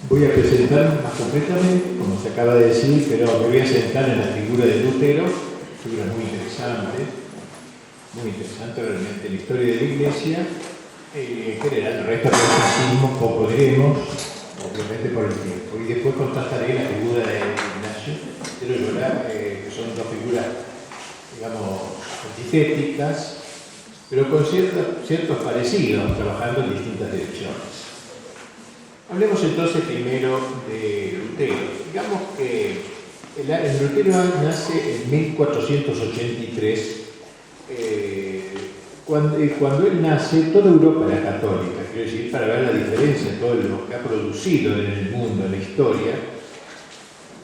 Voy a presentar más concretamente, como se acaba de decir, pero me voy a centrar en la figura de Lutero, figura muy interesante realmente en la historia de la Iglesia, en general. El resto del catecismo poco diremos, obviamente por el tiempo. Y después contrastaré la figura de Ignacio de Loyola, que son dos figuras, digamos, antitéticas, pero con ciertos parecidos, trabajando en distintas direcciones. Hablemos entonces primero de Lutero. Digamos que el Lutero nace en 1483. Cuando él nace, toda Europa era católica, quiero decir, para ver la diferencia en todo lo que ha producido en el mundo, en la historia,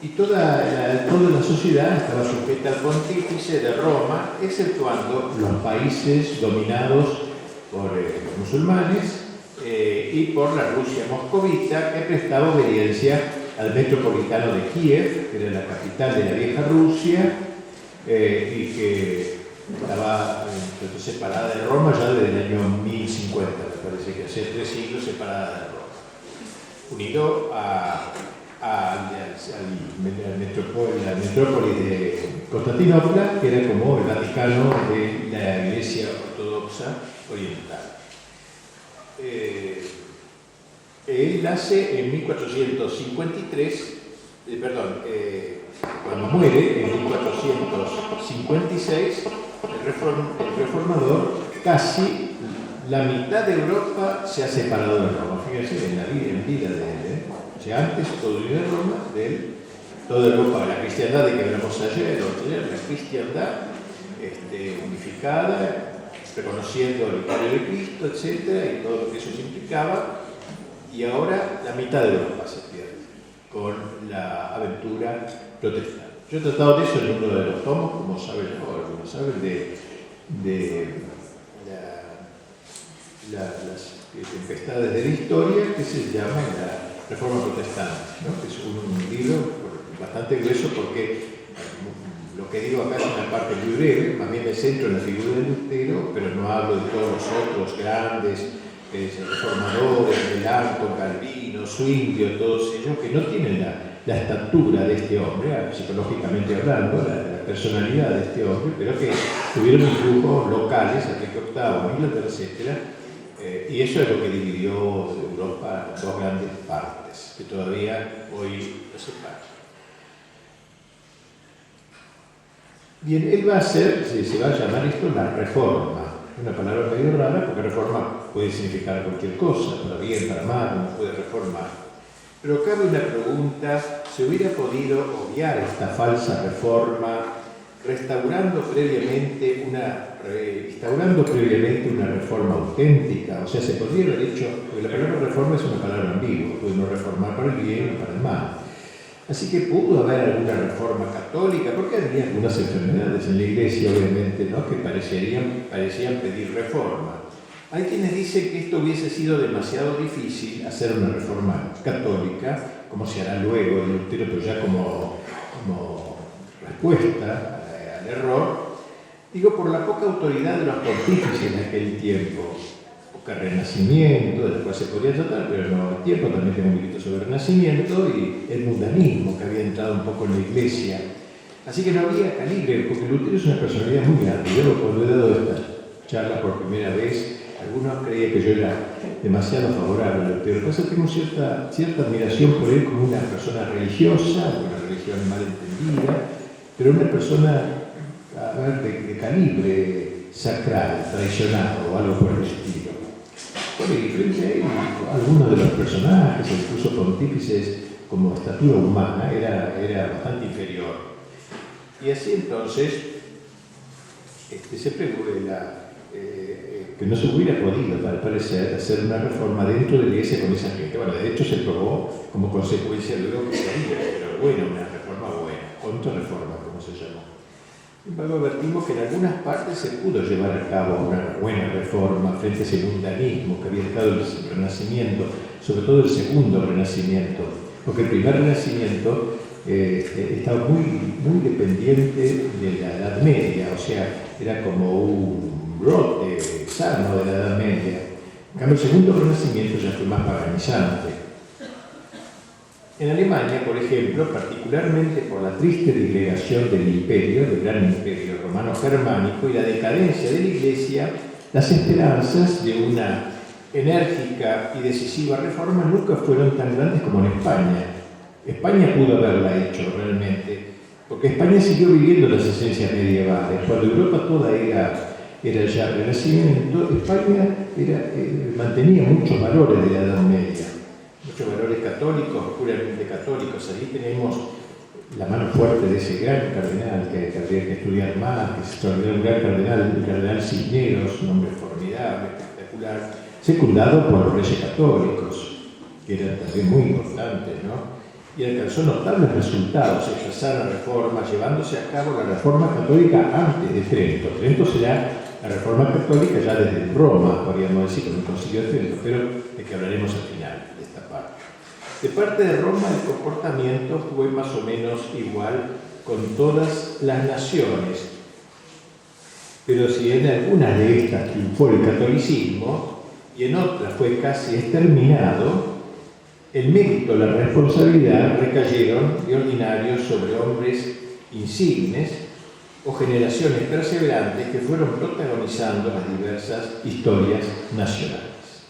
y toda la sociedad estaba sujeta al pontífice de Roma, exceptuando los países dominados por los musulmanes y por la Rusia moscovita, que prestaba obediencia al metropolitano de Kiev, que era la capital de la vieja Rusia, y que estaba separada de Roma ya desde el año 1050, me parece que hace 3 siglos separada de Roma, unido a la metrópoli de Constantinopla, que era como el Vaticano de la Iglesia Ortodoxa Oriental. Él nace en 1453, cuando muere en 1456, el reformador, casi la mitad de Europa se ha separado de Roma. Fíjense en vida de él. O sea, antes todo el de Roma, de él, toda Europa, la cristiandad de que hablamos ayer, la cristiandad unificada, reconociendo el Imperio de Cristo, etc., y todo lo que eso implicaba, y ahora la mitad de Europa se pierde con la aventura protestante. Yo he tratado de eso en uno de los tomos, como saben, o algunos saben, de las tempestades de la historia, que se llama la Reforma Protestante, ¿no? Que es un libro bastante grueso, porque lo que digo acá es una parte muy breve, más bien me centro en la figura de Lutero, pero no hablo de todos los otros grandes reformadores, Melanchthon, Calvino, Zwinglio, todos ellos, que no tienen la estatura de este hombre, psicológicamente hablando, la personalidad de este hombre, pero que tuvieron influjos locales, Enrique VIII, Inglaterra, etc. Y eso es lo que dividió Europa en dos grandes partes, que todavía hoy lo separan. Bien, él va a hacer, se va a llamar esto la reforma. Una palabra medio rara, porque reforma puede significar cualquier cosa, para bien, para mal, uno puede reformar. Pero cabe una pregunta: ¿se hubiera podido obviar esta falsa reforma instaurando previamente una reforma auténtica? O sea, se podría haber hecho, porque la palabra reforma es una palabra ambigua, puede uno reformar para el bien o para el mal. Así que pudo haber alguna reforma católica, porque había algunas enfermedades en la Iglesia, obviamente, ¿no?, que parecían pedir reforma. Hay quienes dicen que esto hubiese sido demasiado difícil, hacer una reforma católica, como se hará luego en Lutero, pero ya como respuesta al error, digo, por la poca autoridad de los pontífices en aquel tiempo. Poca Renacimiento, después se podría tratar, pero no el tiempo, también tengo un poquito sobre Renacimiento y el mundanismo que había entrado un poco en la Iglesia. Así que no había calibre, porque Lutero es una personalidad muy grande. Yo cuando he dado esta charla por primera vez, algunos creían que yo era demasiado favorable a Lutero. Por eso tengo cierta admiración por él como una persona religiosa, una religión mal entendida, pero una persona de calibre sacral, tradicional o algo por el estilo. Bueno, y frente a él, algunos de los personajes, incluso pontífices, como estatura humana, era bastante inferior. Y así entonces se pregunta que no se hubiera podido, al parecer, hacer una reforma dentro de la Iglesia con esa gente. Bueno, de hecho se probó como consecuencia luego que sería, pero bueno, una reforma buena, contrarreforma, como se llamó. Sin embargo, advertimos que en algunas partes se pudo llevar a cabo una buena reforma frente a ese mundanismo que había estado en el Renacimiento, sobre todo el segundo Renacimiento, porque el primer Renacimiento estaba muy dependiente de la Edad Media, o sea, era como un brote sano de la Edad Media. En cambio, el segundo Renacimiento ya fue más paganizante. En Alemania, por ejemplo, particularmente por la triste disgregación del imperio, del gran imperio romano-germánico y la decadencia de la Iglesia, las esperanzas de una enérgica y decisiva reforma nunca fueron tan grandes como en España. España pudo haberla hecho realmente, porque España siguió viviendo las esencias medievales. Cuando Europa toda era ya Renacimiento, España mantenía muchos valores de la Edad Media, muchos valores católicos, puramente católicos. Allí tenemos la mano fuerte de ese gran cardenal que habría que estudiar más, que es un gran cardenal, el cardenal Cisneros, un hombre formidable, espectacular, secundado por los reyes católicos, que eran también muy importantes, ¿no? Y alcanzó notables resultados esa sana reforma, llevándose a cabo la reforma católica antes de Trento. Trento será la reforma católica ya desde Roma, podríamos decir, con el Concilio de Trento, pero de que hablaremos al final de esta parte. De parte de Roma, el comportamiento fue más o menos igual con todas las naciones. Pero si en algunas de estas triunfó el catolicismo y en otras fue casi exterminado, el mérito y la responsabilidad recayeron de ordinario sobre hombres insignes o generaciones perseverantes que fueron protagonizando las diversas historias nacionales.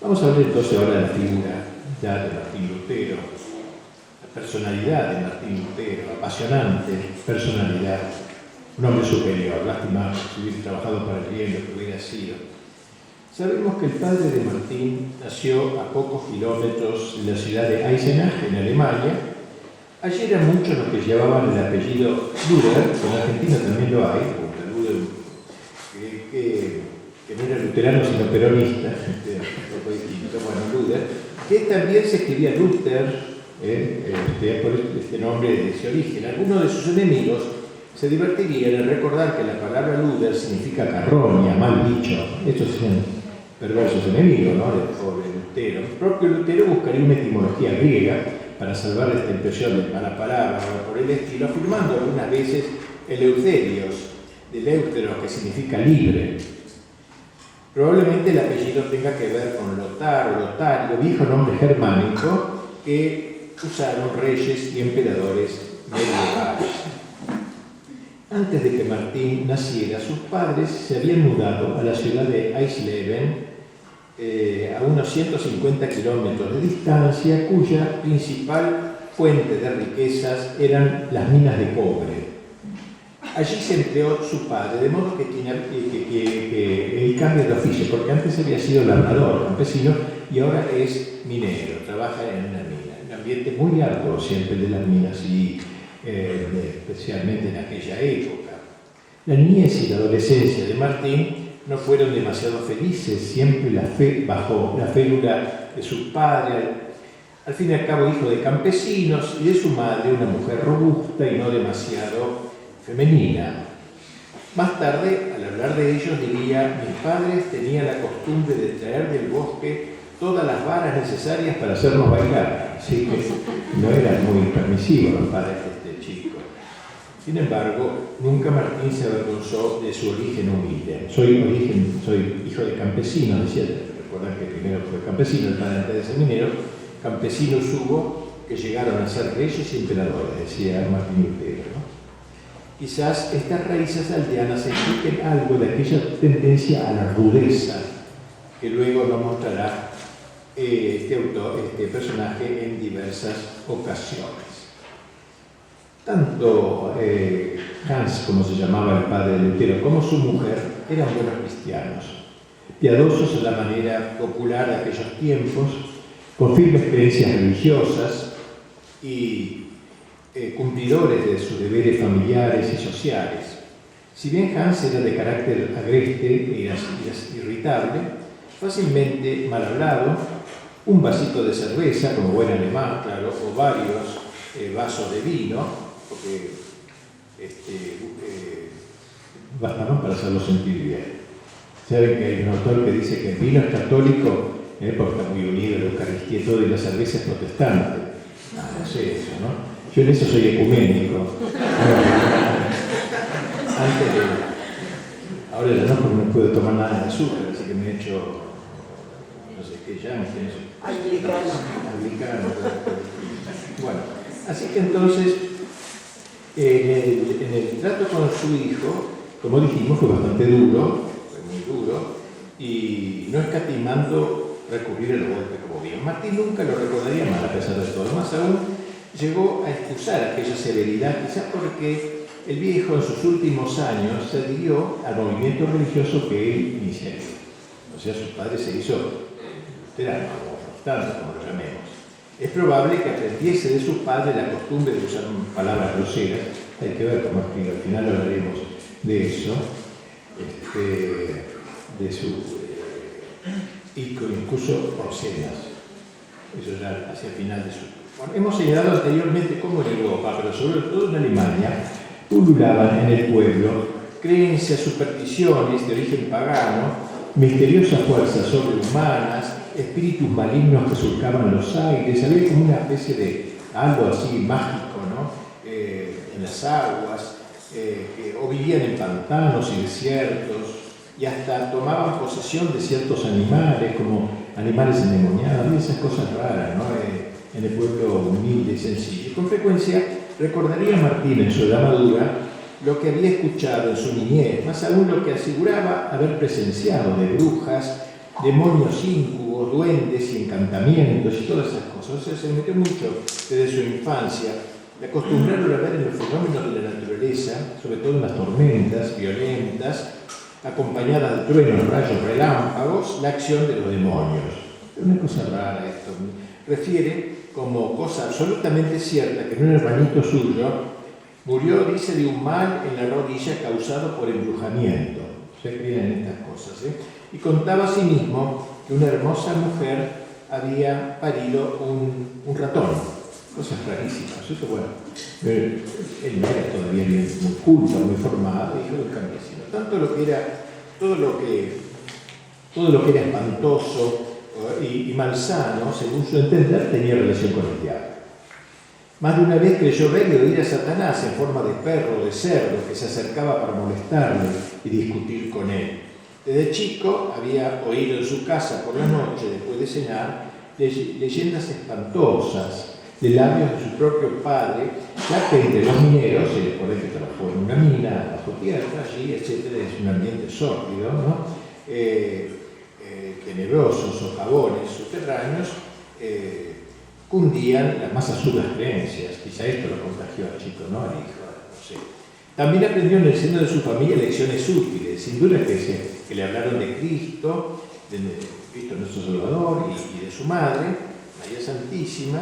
Vamos a hablar entonces ahora de la figura ya de Martín Lutero, la personalidad de Martín Lutero, apasionante personalidad, un hombre superior. Lástima si hubiera trabajado para el bien lo que hubiera sido. Sabemos que el padre de Martín nació a pocos kilómetros de la ciudad de Eisenach, en Alemania. Allí eran muchos los que llevaban el apellido Luther, que en Argentina también lo hay, que no era luterano sino peronista, Luther, que también se escribía Luther, por este nombre de ese origen. Algunos de sus enemigos se divertirían en recordar que la palabra Luther significa carroña, mal dicho. Estos eran perversos enemigos, ¿no?, del pobre Lutero. El propio Lutero buscaría una etimología griega para salvar esta impresión de mala palabra o por el estilo, afirmando algunas veces eleutherios, del éutero, que significa libre. Probablemente el apellido tenga que ver con Lotar o Lotario, viejo nombre germánico que usaron reyes y emperadores medievales. Antes de que Martín naciera, sus padres se habían mudado a la ciudad de Eisleben, a unos 150 kilómetros de distancia, cuya principal fuente de riquezas eran las minas de cobre. Allí se empleó su padre, de modo que él cambia de oficio, porque antes había sido labrador, campesino, y ahora es minero, trabaja en una mina. Un ambiente muy arduo siempre de las minas, y especialmente en aquella época. La niñez y la adolescencia de Martín no fueron demasiado felices, siempre bajo la férula de su padre, al fin y al cabo hijo de campesinos, y de su madre, una mujer robusta y no demasiado femenina. Más tarde, al hablar de ellos, diría: mis padres tenían la costumbre de traer del bosque todas las varas necesarias para hacernos bailar, así que no eran muy permisivos los padres de este chico. Sin embargo, nunca Martín se avergonzó de su origen humilde. Soy hijo de campesinos, decía. Recuerdan que primero fue campesino, el padre antes de ser minero. Campesinos hubo que llegaron a ser reyes y emperadores, decía Martín Lutero, ¿no? Quizás estas raíces aldeanas expliquen algo de aquella tendencia a la rudeza que luego nos mostrará este personaje en diversas ocasiones. Tanto Hans, como se llamaba el padre de Lutero, como su mujer eran buenos cristianos, piadosos en la manera popular de aquellos tiempos, con firmes creencias religiosas y cumplidores de sus deberes familiares y sociales. Si bien Hans era de carácter agreste e irritable, fácilmente mal hablado, un vasito de cerveza, como buen alemán, claro, o varios vasos de vino, porque bastaban para hacerlo sentir bien. Saben que hay un autor que dice que el vino es católico, porque está muy unido a la Eucaristía y todo, y la cerveza es protestante. No sé eso, ¿no? Yo en eso soy ecuménico. Ahora ya no, porque no puedo tomar nada de azúcar, así que me he hecho, no sé que llaman, Anglicano. Anglicano. Bueno, así que entonces, en el trato con su hijo, como dijimos, fue bastante duro, fue muy duro, y no escatimando recurrir a los golpes como bien. Martín nunca lo recordaría mal a pesar de todo, más aún llegó a excusar aquella severidad, quizás porque el viejo en sus últimos años se adhirió al movimiento religioso que él iniciaría. O sea, su padre se hizo luterano o protestante, como lo llamemos. Es probable que aprendiese de su padre la costumbre de usar palabras groseras. Hay que ver cómo escribe, al final hablaremos de eso, de su incluso obscenas. Eso ya hacia el final de su... Bueno, hemos señalado anteriormente cómo en Europa, pero sobre todo en Alemania, pululaban en el pueblo creencias, supersticiones de origen pagano, misteriosas fuerzas sobrehumanas, espíritus malignos que surcaban los aires. Había como una especie de algo así mágico, ¿no? En las aguas, o vivían en pantanos y desiertos, y hasta tomaban posesión de ciertos animales, como animales endemoniados, y esas cosas raras, ¿no? En el pueblo humilde y sencillo. Y con frecuencia recordaría Martín en su edad madura lo que había escuchado en su niñez, más aún lo que aseguraba haber presenciado de brujas, demonios íncubos, duendes y encantamientos y todas esas cosas. O sea, se metió mucho desde su infancia. Le acostumbraron a ver en los fenómenos de la naturaleza, sobre todo en las tormentas violentas, acompañadas de truenos, rayos, relámpagos, la acción de los demonios. Es una cosa rara esto. Refiere como cosa absolutamente cierta que en un hermanito suyo murió, dice, de un mal en la rodilla causado por embrujamiento. Se creen en estas cosas, ¿eh? Y contaba a sí mismo que una hermosa mujer había parido un ratón. Cosas rarísimas. Eso, bueno, él no era todavía muy culto, muy formado, hijo del campesino. Tanto lo que era, todo lo que era espantoso y malsano, según su entender, tenía relación con el diablo. Más de una vez creyó ver y oír a Satanás en forma de perro o de cerdo que se acercaba para molestarle y discutir con él. Desde chico había oído en su casa por la noche, después de cenar, leyendas espantosas de labios de su propio padre, ya que entre los mineros, por ejemplo, trabajó en una mina, bajo tierra, allí, etcétera, es un ambiente sórdido, ¿no? Tenebrosos, socavones subterráneos, cundían las más absurdas creencias. Quizá esto lo contagió al chico, ¿no? Al hijo, no sé. También aprendió en el seno de su familia lecciones útiles, sin duda que le hablaron de Cristo, de Cristo nuestro Salvador y de su madre, María Santísima.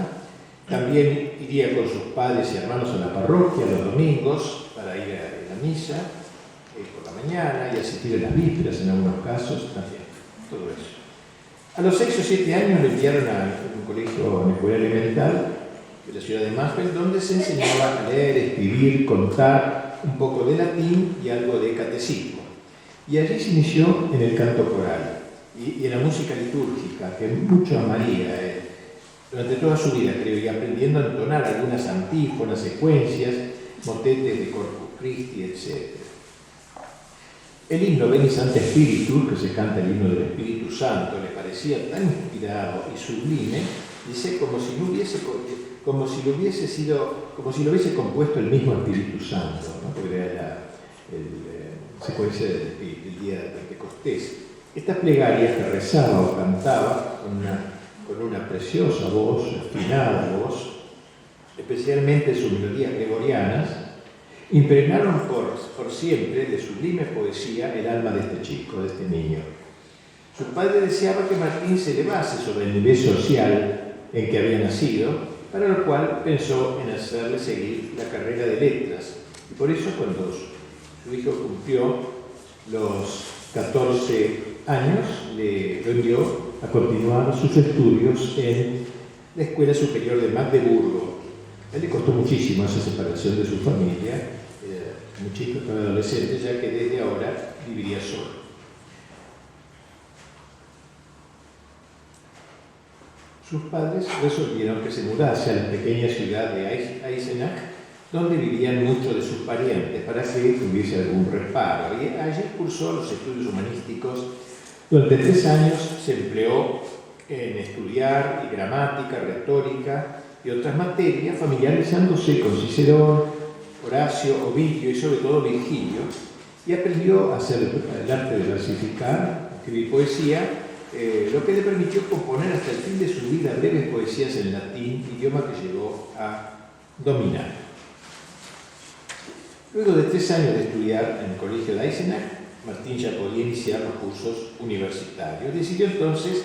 También iría con sus padres y hermanos a la parroquia los domingos para ir a la misa por la mañana y asistir a las vísperas en algunos casos, también, todo eso. A los 6 o 7 años lo enviaron a un colegio, una escuela elemental de la ciudad de Maspeth, donde se enseñaba a leer, escribir, contar, un poco de latín y algo de catecismo. Y allí se inició en el canto coral y en la música litúrgica, que mucho amaría durante toda su vida, creo, y aprendiendo a entonar algunas antífonas, secuencias, motetes de Corpus Christi, etc. El himno Veni Sancte Spiritus, que se canta el himno del Espíritu Santo, le parecía tan inspirado y sublime, dice, como si lo hubiese compuesto el mismo Espíritu Santo, ¿no? Porque era la secuencia del día de Pentecostés. Estas plegarias que rezaba o cantaba con una preciosa voz, afinada voz, especialmente sus melodías gregorianas, impregnaron por siempre de sublime poesía el alma de este chico, de este niño. Su padre deseaba que Martín se elevase sobre el nivel social en que había nacido, para lo cual pensó en hacerle seguir la carrera de letras. Y por eso, cuando su hijo cumplió los 14 años, lo envió a continuar sus estudios en la Escuela Superior de Magdeburgo. A él le costó muchísimo esa separación de su familia, muy chico, estaba adolescente, ya que desde ahora viviría solo. Sus padres resolvieron que se mudase a la pequeña ciudad de Eisenach, donde vivían muchos de sus parientes, para que tuviese algún reparo. Y allí cursó los estudios humanísticos. Durante 3 años se empleó en estudiar y gramática, retórica y otras materias, familiarizándose con Cicerón, Horacio, Ovidio y sobre todo Virgilio, y aprendió a hacer el arte de versificar, escribir poesía, lo que le permitió componer hasta el fin de su vida breves poesías en latín, idioma que llegó a dominar. Luego de 3 años de estudiar en el colegio de Eisenach, Martín ya podía iniciar los cursos universitarios. Decidió entonces,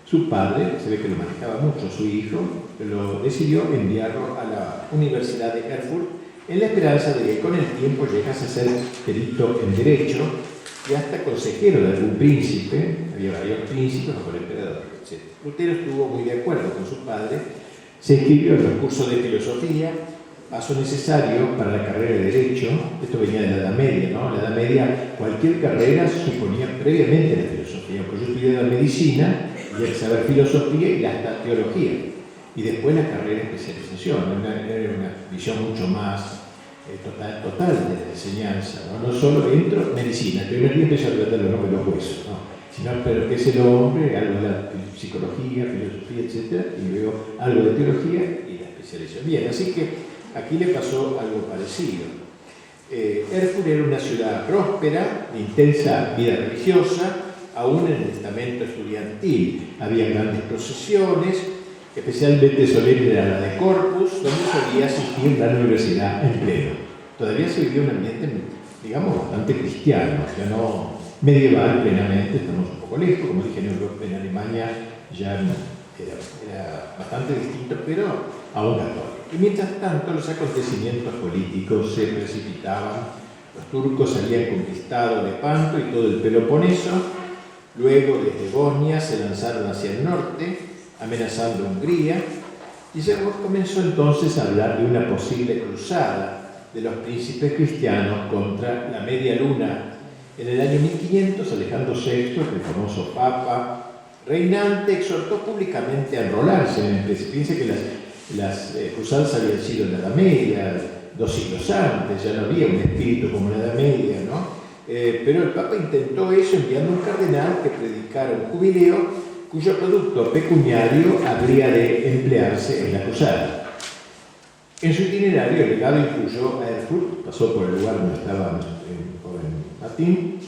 su padre, se ve que lo manejaba mucho su hijo, lo decidió enviarlo a la Universidad de Erfurt en la esperanza de que con el tiempo llegase a ser perito en Derecho y hasta consejero de algún príncipe. Había varios príncipes bajo el emperador, etc. Lutero estuvo muy de acuerdo con su padre, se inscribió en los cursos de filosofía, paso necesario para la carrera de Derecho. Esto venía de la Edad Media, ¿no? En la Edad Media cualquier carrera suponía previamente la filosofía, porque yo estudié la medicina y hay que saber filosofía y hasta teología, y después la carrera de especialización. Era una visión mucho más total de la enseñanza, ¿no? No solo dentro medicina, el primer día empecé a tratar los nombres de los huesos, ¿no? Sino, pero qué es el hombre, algo de la psicología, filosofía, etc., y luego algo de teología y la especialización. Bien, así que aquí le pasó algo parecido. Erfurt era una ciudad próspera, de intensa vida religiosa, aún en el estamento estudiantil. Había grandes procesiones, especialmente solemne era la de Corpus, donde solía asistir la universidad en pleno. Todavía se vivía un ambiente, digamos, bastante cristiano, ya no medieval plenamente, estamos un poco lejos, como dije, en Europa, en Alemania ya era bastante distinto, pero aún católico. Y mientras tanto los acontecimientos políticos se precipitaban. Los turcos habían conquistado Lepanto y todo el Peloponeso, luego desde Bosnia se lanzaron hacia el norte, amenazando a Hungría, y se comenzó entonces a hablar de una posible cruzada de los príncipes cristianos contra la Media Luna. En el año 1500, Alejandro VI, el famoso papa reinante, exhortó públicamente a enrolarse en el ejército. Piense que las cruzadas habían sido en la Edad Media, 2 siglos antes, ya no había un espíritu como en la Edad Media, ¿no? Pero el Papa intentó eso enviando un cardenal que predicara un jubileo cuyo producto pecuniario habría de emplearse en la cruzada. En su itinerario, el legado incluyó a Erfurt, pasó por el lugar donde estaba el joven Martín,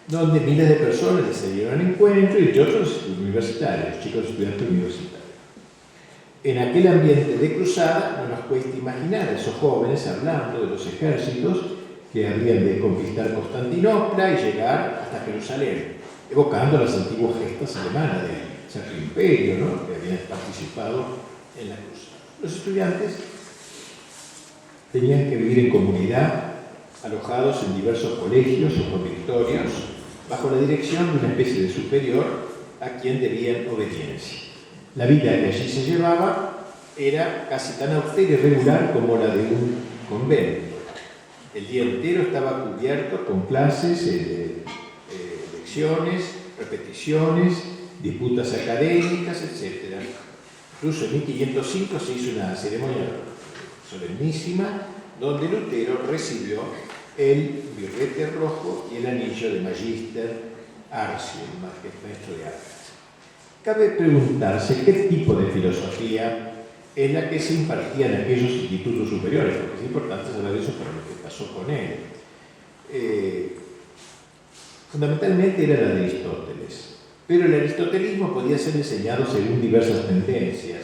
donde miles de personas le salieron al encuentro, y otros universitarios, chicos estudiantes universitarios. En aquel ambiente de cruzada no nos cuesta imaginar a esos jóvenes hablando de los ejércitos que habrían de conquistar Constantinopla y llegar hasta Jerusalén, evocando las antiguas gestas alemanas del Sacro Imperio, ¿no?, que habían participado en la cruzada. Los estudiantes tenían que vivir en comunidad, alojados en diversos colegios o convictorios, bajo la dirección de una especie de superior a quien debían obediencia. La vida que allí se llevaba era casi tan austera y regular como la de un convento. El día entero estaba cubierto con clases, lecciones, repeticiones, disputas académicas, etc. Incluso en 1505 se hizo una ceremonia solemnísima donde Lutero recibió el birrete rojo y el anillo de Magister Arcio, el maestro de artes. Cabe preguntarse qué tipo de filosofía es la que se impartía en aquellos institutos superiores, porque es importante saber eso para lo que pasó con él. Fundamentalmente era la de Aristóteles, pero el aristotelismo podía ser enseñado según diversas tendencias.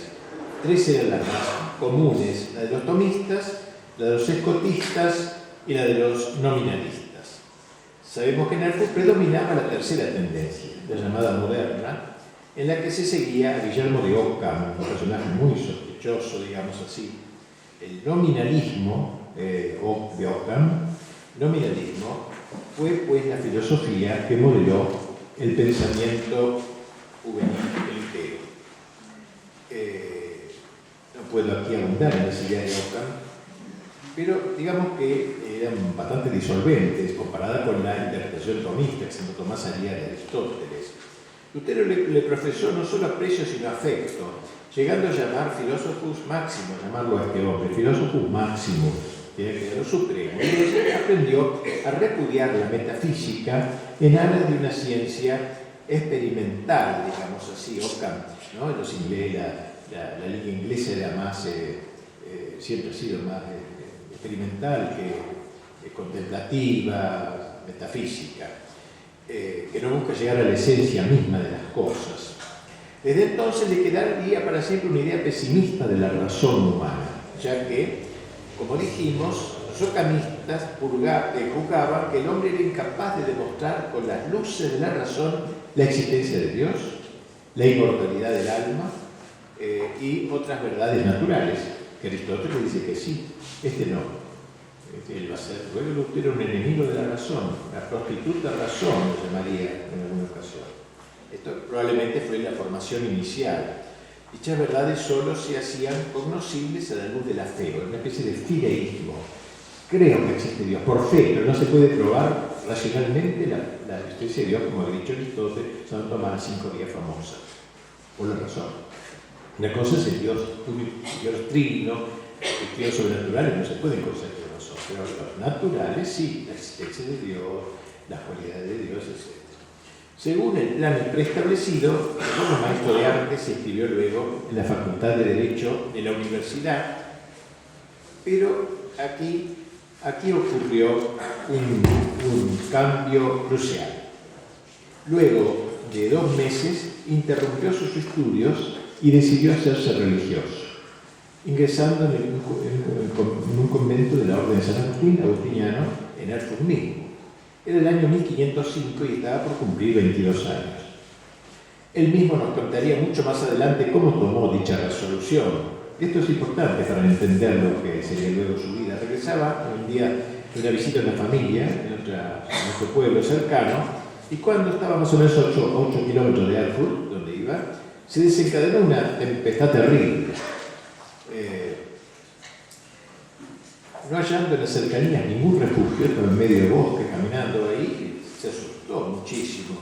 3 eran las más comunes: la de los tomistas, la de los escotistas y la de los nominalistas. Sabemos que en Erfurt predominaba la tercera tendencia, la llamada moderna, en la que se seguía a Guillermo de Ockham, un personaje muy sospechoso, digamos así. El nominalismo, de Ockham, nominalismo, fue pues la filosofía que modeló el pensamiento juvenil de Lutero. No puedo aquí abundar en las ideas de Ockham, pero digamos que eran bastante disolventes comparada con la interpretación tomista, que Santo Tomás salía de Aristóteles. Lutero le profesó no solo aprecio sino afecto, llegando a llamar filósofus máximos, llamarlo a este hombre, filósofus máximos, que era lo supremo. Y él aprendió a repudiar la metafísica en aras de una ciencia experimental, digamos así. Ockham ¿no? Los ingleses, la liga inglesa era más, siempre ha sido más experimental que contemplativa, metafísica, que no busca llegar a la esencia misma de las cosas. Desde entonces le quedaría para siempre una idea pesimista de la razón humana, ya que, como dijimos, los ocamistas juzgaban que el hombre era incapaz de demostrar con las luces de la razón la existencia de Dios, la inmortalidad del alma y otras verdades naturales, que Aristóteles dice que sí, este no. Él va a ser, luego Lutero, un enemigo de la razón, la prostituta razón, lo llamaría en alguna ocasión. Esto probablemente fue la formación inicial. Dichas verdades solo se hacían cognoscibles a la luz de la fe, una especie de fideísmo. Creo que existe Dios por fe, pero no se puede probar racionalmente la existencia de Dios, como ha dicho Aristóteles, Santo Tomás, las 5 vías famosas, por la razón. Una cosa es el Dios trino, el Dios sobrenatural, no se pueden conceber de razón, pero los naturales sí, la existencia de Dios, las cualidades de Dios, etc. Según el plan preestablecido, el maestro de arte se inscribió luego en la Facultad de Derecho de la Universidad, pero aquí ocurrió un cambio crucial. Luego de 2 meses, interrumpió sus estudios y decidió hacerse religioso, ingresando en un convento de la Orden de San Agustín, agustiniano, en Erfurt mismo. Era el año 1505 y estaba por cumplir 22 años. Él mismo nos contaría mucho más adelante cómo tomó dicha resolución. Esto es importante para entender lo que sería luego su vida. Regresaba un día de una visita a una familia en otro pueblo cercano, y cuando estaba más o menos 8 kilómetros de Erfurt, donde iba, se desencadenó una tempestad terrible. No hallando en las cercanías ningún refugio, estaba en medio de bosque, caminando ahí, se asustó muchísimo,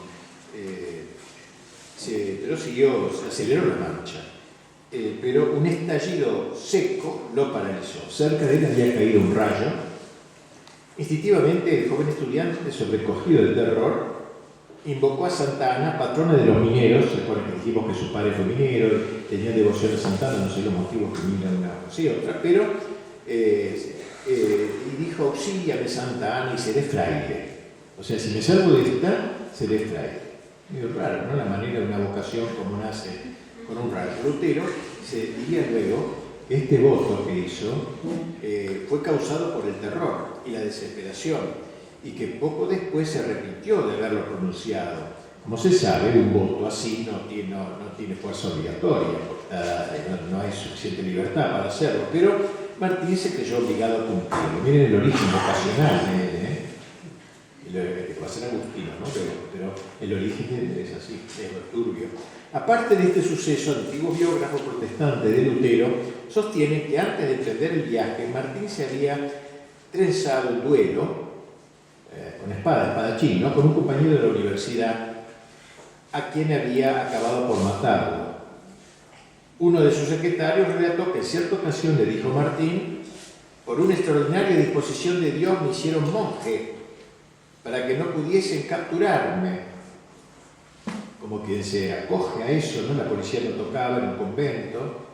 pero se aceleró la marcha. Pero un estallido seco lo paralizó. Cerca de él había caído un rayo. Instintivamente, el joven estudiante, sobrecogido de terror, invocó a Santa Ana, patrona de los mineros. Recuerden que dijimos que su padre fue minero, tenía devoción a Santa Ana, no sé los motivos que miran una cosa y otra, pero y dijo: auxíliame Santa Ana y seré fraile. O sea, si me salgo de esta, seré fraile. Medio raro, ¿no? La manera de una vocación como nace con un rayo. Lutero se diría luego que este voto que hizo fue causado por el terror y la desesperación, y que poco después se arrepintió de haberlo pronunciado. Como se sabe, un voto así no tiene fuerza obligatoria, no hay suficiente libertad para hacerlo, pero Martín se creyó obligado a cumplirlo. Miren el origen vocacional de San Agustino, ¿no? Pero el origen es así, es lo turbio. Aparte de este suceso, el antiguo biógrafo protestante de Lutero sostiene que antes de emprender el viaje, Martín se había trenzado el duelo con espadachín, ¿no? Con un compañero de la universidad a quien había acabado por matarlo. Uno de sus secretarios relató que en cierta ocasión le dijo Martín: por una extraordinaria disposición de Dios me hicieron monje para que no pudiesen capturarme. Como quien se acoge a eso, ¿no? La policía lo tocaba en un convento.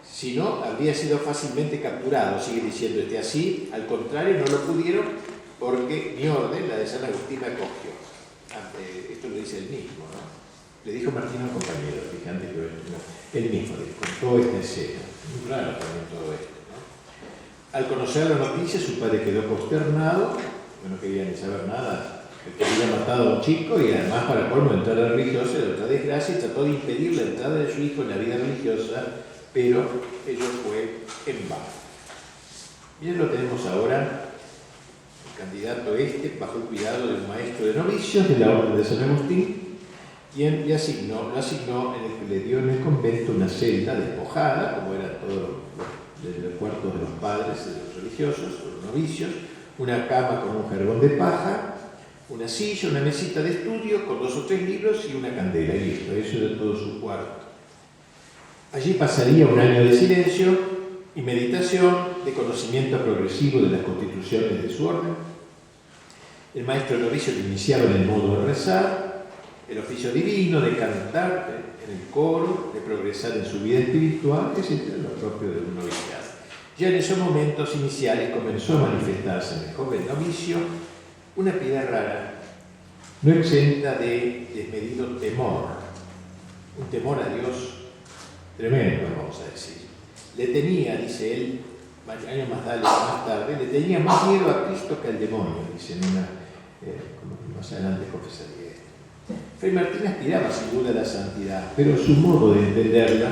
Si no, habría sido fácilmente capturado, sigue diciendo así. Al contrario, no lo pudieron porque mi orden, la de San Agustín, acogió. Esto lo dice él mismo, ¿no? Le dijo Martín al compañero, dije antes que él mismo le contó esta escena. Muy raro también todo esto, ¿no? Al conocer la noticia, su padre quedó consternado, no quería ni saber nada, que había matado a un chico, y además, para colmo, de entrada religiosa, de otra desgracia, y trató de impedir la entrada de su hijo en la vida religiosa, pero ello fue en vano. Bien, lo tenemos ahora, el candidato bajo el cuidado de un maestro de novicios de la Orden de San Agustín, quien lo asignó en el que le dio en el convento una celda despojada, como eran todos los cuartos de los padres, de los religiosos, los novicios, una cama con un jergón de paja, una silla, una mesita de estudio con 2 o 3 libros y una candela, y listo. Eso era todo su cuarto. Allí pasaría un año de silencio y meditación, de conocimiento progresivo de las constituciones de su orden. El maestro novicio le iniciaba en el modo de rezar, el oficio divino, de cantar en el coro, de progresar en su vida espiritual, es lo propio de un noviciado. Ya en esos momentos iniciales comenzó a manifestarse en el joven novicio una piedad rara, no exenta de desmedido temor, un temor a Dios tremendo, vamos a decir. Le tenía, dice él, años más tarde, le tenía más miedo a Cristo que al demonio, dice en una, como más adelante confesaría esto. Fray Martín aspiraba sin duda a la santidad, pero su modo de entenderla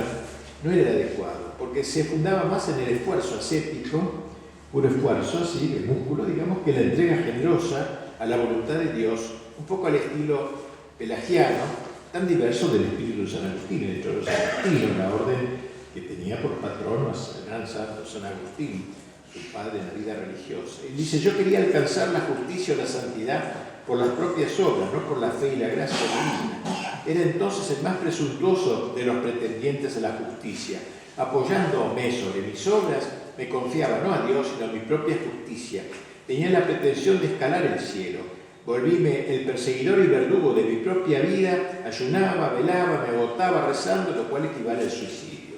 no era el adecuado, porque se fundaba más en el esfuerzo ascético, puro esfuerzo, así, el músculo, digamos, que la entrega generosa a la voluntad de Dios, un poco al estilo pelagiano, tan diverso del espíritu de San Agustín. De hecho, San Agustín, la orden que tenía por patrono al gran santo San Agustín, su padre en la vida religiosa. Él dice: yo quería alcanzar la justicia o la santidad por las propias obras, no por la fe y la gracia divina. Era entonces el más presuntuoso de los pretendientes a la justicia. Apoyándome sobre mis obras, me confiaba no a Dios, sino a mi propia justicia. Tenía la pretensión de escalar el cielo. Volvíme el perseguidor y verdugo de mi propia vida, ayunaba, velaba, me agotaba rezando, lo cual equivale al suicidio.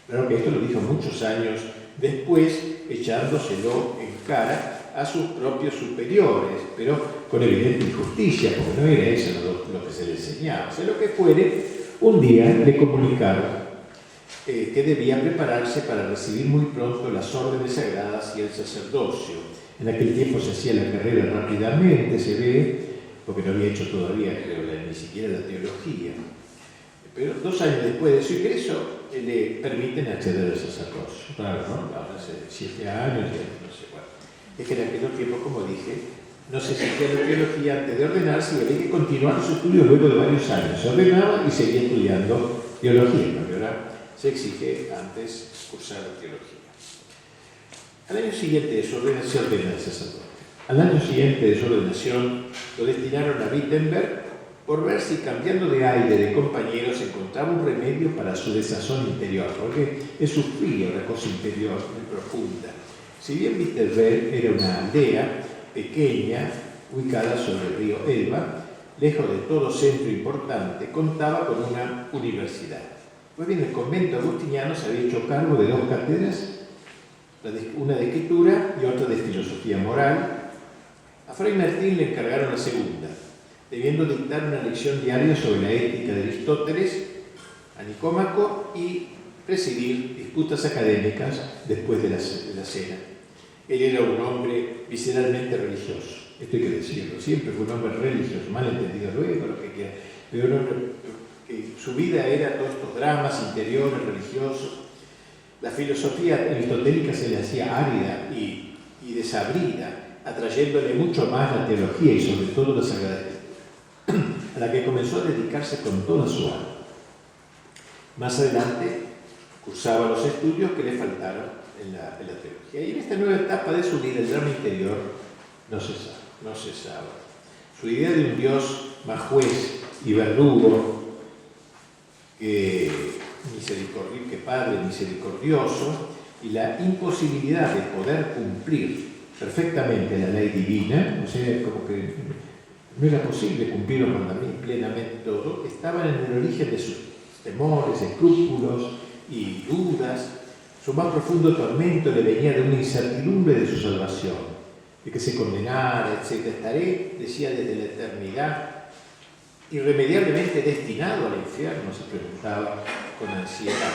Claro que esto lo dijo muchos años después, echándoselo en cara a sus propios superiores, pero con evidente injusticia, porque no era eso lo que se le enseñaba. Sea lo que fuere, un día le comunicaron que debía prepararse para recibir muy pronto las órdenes sagradas y el sacerdocio. En aquel tiempo se hacía la carrera rápidamente, se ve, porque no había hecho todavía, creo, ni siquiera la teología. Pero 2 años después de su ingreso, le permiten acceder al sacerdocio. Claro, ¿no? Hace 7 años, no sé cuánto. Es que en aquel tiempo, como dije, no se exigía la teología antes de ordenarse y había que continuar su estudio luego de varios años. Se ordenaba y seguía estudiando teología, porque ahora se exige antes cursar la teología. Al año siguiente de su ordenación, al año siguiente de su ordenación lo destinaron a Wittenberg por ver si cambiando de aire de compañeros encontraba un remedio para su desazón interior, porque es su frío, una cosa interior muy profunda. Si bien Wittenberg era una aldea pequeña, ubicada sobre el río Elba, lejos de todo centro importante, contaba con una universidad. Pues bien, el convento agustiniano se había hecho cargo de 2 cátedras, una de escritura y otra de filosofía moral. A Fray Martín le encargaron la segunda, debiendo dictar una lección diaria sobre la ética de Aristóteles a Nicómaco y presidir disputas académicas después de la cena. Él era un hombre visceralmente religioso, esto hay que decirlo, siempre fue un hombre religioso, mal entendido luego, lo que quiera, pero un hombre que su vida era todos estos dramas interiores religiosos. La filosofía aristotélica se le hacía árida y desabrida, atrayéndole mucho más la teología y sobre todo la Sagrada Escritura, a la que comenzó a dedicarse con toda su alma. Más adelante cursaba los estudios que le faltaron en la teología. Y en esta nueva etapa de su vida, el drama interior no cesaba. Su idea de un Dios más juez y verdugo que Padre misericordioso, y la imposibilidad de poder cumplir perfectamente la ley divina, o sea, como que no era posible cumplir los mandamientos plenamente todo, estaban en el origen de sus temores, escrúpulos y dudas. Su más profundo tormento le venía de una incertidumbre de su salvación, de que se condenara, etc. Estaré, decía, desde la eternidad, irremediablemente destinado al infierno, se preguntaba con ansiedad.